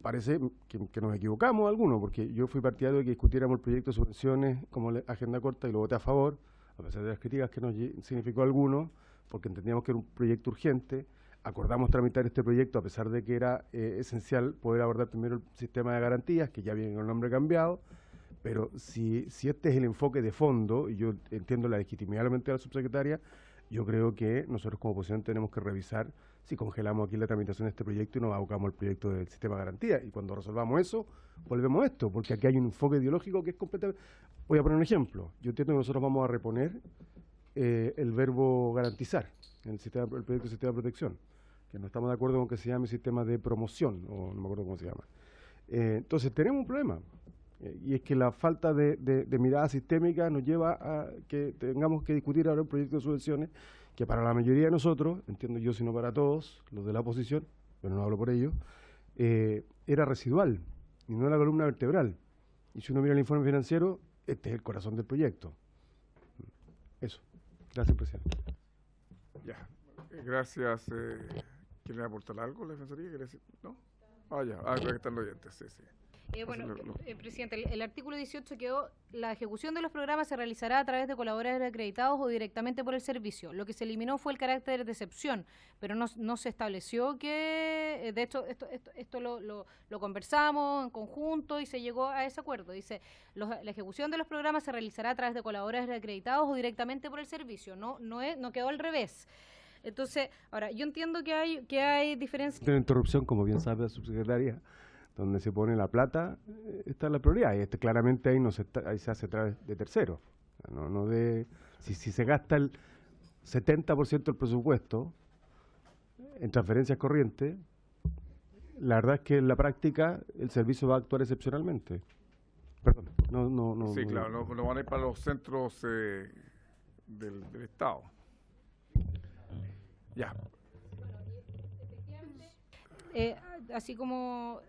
parece que nos equivocamos algunos, porque yo fui partidario de que discutiéramos el proyecto de subvenciones como agenda corta y lo voté a favor, a pesar de las críticas que nos significó algunos, porque entendíamos que era un proyecto urgente. Acordamos tramitar este proyecto a pesar de que era esencial poder abordar primero el sistema de garantías, que ya viene con el nombre cambiado, pero si este es el enfoque de fondo, y yo entiendo la legitimidad de la subsecretaria, yo creo que nosotros como oposición tenemos que revisar si congelamos aquí la tramitación de este proyecto y nos abocamos al proyecto del sistema de garantía. Y cuando resolvamos eso, volvemos a esto, porque aquí hay un enfoque ideológico que es completamente... Voy a poner un ejemplo. Yo entiendo que nosotros vamos a reponer el verbo garantizar en el proyecto del sistema de protección, que no estamos de acuerdo con que se llame sistema de promoción, o no me acuerdo cómo se llama. Entonces tenemos un problema, y es que la falta de mirada sistémica nos lleva a que tengamos que discutir ahora un proyecto de subvenciones que para la mayoría de nosotros, entiendo yo, sino para todos, los de la oposición, pero no hablo por ellos, era residual y no la columna vertebral. Y si uno mira el informe financiero, este es el corazón del proyecto. Eso. Gracias, presidente. Ya. Gracias. ¿Quieren aportar algo la defensoría? ¿No? Ah, ya. Ah, creo que están los oyentes. Sí, sí. Bueno, presidente, el artículo 18 quedó: la ejecución de los programas se realizará a través de colaboradores acreditados o directamente por el servicio. Lo que se eliminó fue el carácter de excepción, pero no se estableció que, de hecho, esto lo conversamos en conjunto y se llegó a ese acuerdo. Dice, la ejecución de los programas se realizará a través de colaboradores acreditados o directamente por el servicio. No quedó al revés. Entonces, ahora, yo entiendo que hay diferencias. Tiene interrupción, como bien sabe la subsecretaria, donde se pone la plata, está la prioridad. Y claramente ahí se hace a través de terceros. Si se gasta el 70% del presupuesto en transferencias corrientes, la verdad es que en la práctica el servicio va a actuar excepcionalmente. Perdón, no. Sí, claro, no van a ir para los centros del Estado. Ya. Así como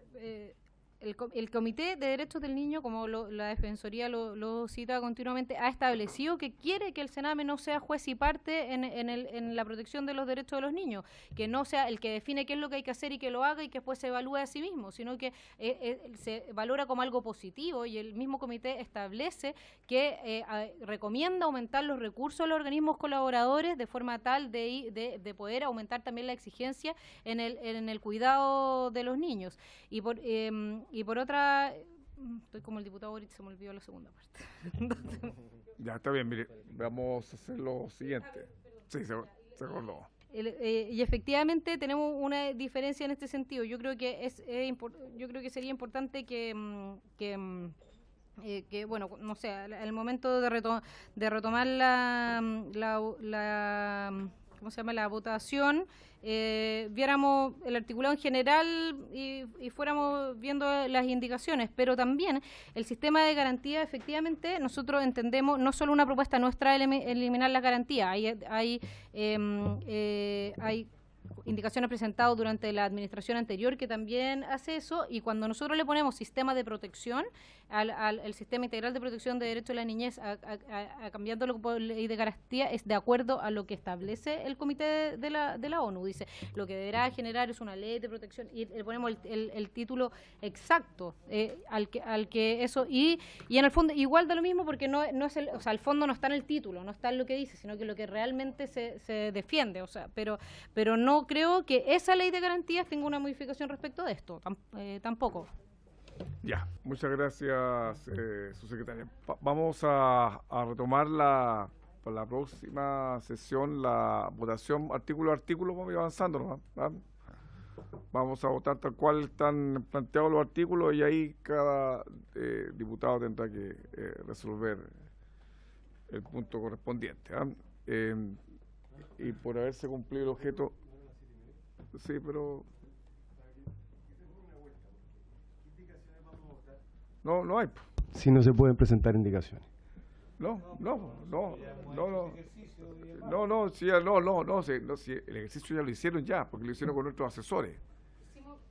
el Comité de Derechos del Niño, como la Defensoría lo cita continuamente, ha establecido que quiere que el Sename no sea juez y parte en la protección de los derechos de los niños, que no sea el que define qué es lo que hay que hacer y que lo haga y que después se evalúe a sí mismo, sino que se valora como algo positivo, y el mismo comité establece que recomienda aumentar los recursos de los organismos colaboradores de forma tal de poder aumentar también la exigencia en el cuidado de los niños. Y por otra, estoy como el diputado Boric, se me olvidó la segunda parte. Ya, está bien, mire, vamos a hacer lo siguiente. Sí, se acordó. Y efectivamente tenemos una diferencia en este sentido. Yo creo que sería importante que bueno, no sé, al momento de retomar ¿cómo se llama?, la votación, viéramos el articulado en general y fuéramos viendo las indicaciones, pero también el sistema de garantía, efectivamente, nosotros entendemos, no solo una propuesta nuestra eliminar las garantías, hay indicaciones presentadas durante la administración anterior que también hace eso, y cuando nosotros le ponemos sistema de protección al sistema integral de protección de derechos de la niñez, cambiándolo por ley de garantía, es de acuerdo a lo que establece el comité de la ONU. Dice, lo que deberá generar es una ley de protección, y le ponemos el título exacto al que eso, y en el fondo igual da lo mismo, porque no es el fondo no está en el título, no está en lo que dice, sino que lo que realmente se defiende, pero no creo que esa ley de garantías tenga una modificación respecto de esto, tampoco. Ya, muchas gracias, subsecretaria. Vamos a retomar para la próxima sesión la votación artículo a artículo. Vamos a ir avanzando, ¿no? Vamos a votar tal cual están planteados los artículos, y ahí cada diputado tendrá que resolver el punto correspondiente. Y por haberse cumplido el objeto... Sí, pero... No hay. Si no se pueden presentar indicaciones. Si el ejercicio ya lo hicieron porque lo hicieron con nuestros asesores.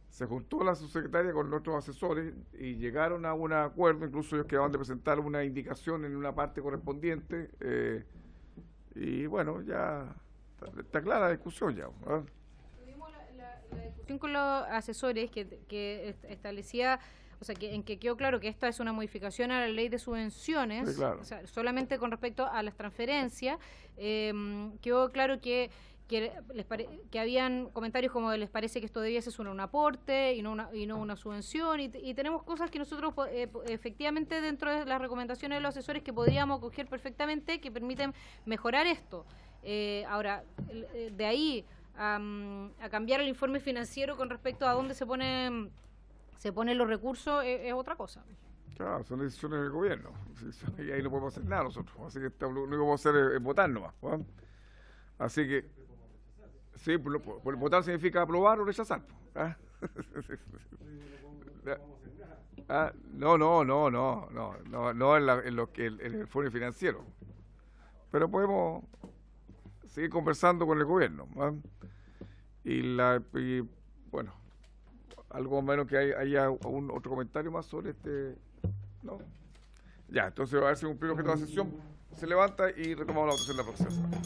Se juntó la subsecretaria con nuestros asesores y llegaron a un acuerdo, incluso ellos quedaban de presentar una indicación en una parte correspondiente, y bueno, ya está clara la discusión ya. Tuvimos la discusión con los asesores que establecía, o sea, en que quedó claro que esta es una modificación a la ley de subvenciones, sí, claro. O sea, solamente con respecto a las transferencias. Quedó claro que habían comentarios como les parece que esto debiese ser un aporte y no una subvención, y tenemos cosas que nosotros efectivamente dentro de las recomendaciones de los asesores que podríamos acoger perfectamente, que permiten mejorar esto. Ahora, de ahí a cambiar el informe financiero con respecto a dónde se ponen los recursos es otra cosa. Claro, son decisiones del gobierno. Y ahí no podemos hacer nada nosotros. Así que lo único que podemos hacer es votar nomás. ¿No? Así que, sí, votar significa aprobar o rechazar. ¿Ah? No en el informe financiero. Pero podemos seguir conversando con el gobierno. ¿No? Y bueno, algo menos que haya otro comentario más sobre este. ¿No? Ya, entonces a ver si cumplimos que toda la sesión se levanta y retomamos la votación la próxima semana.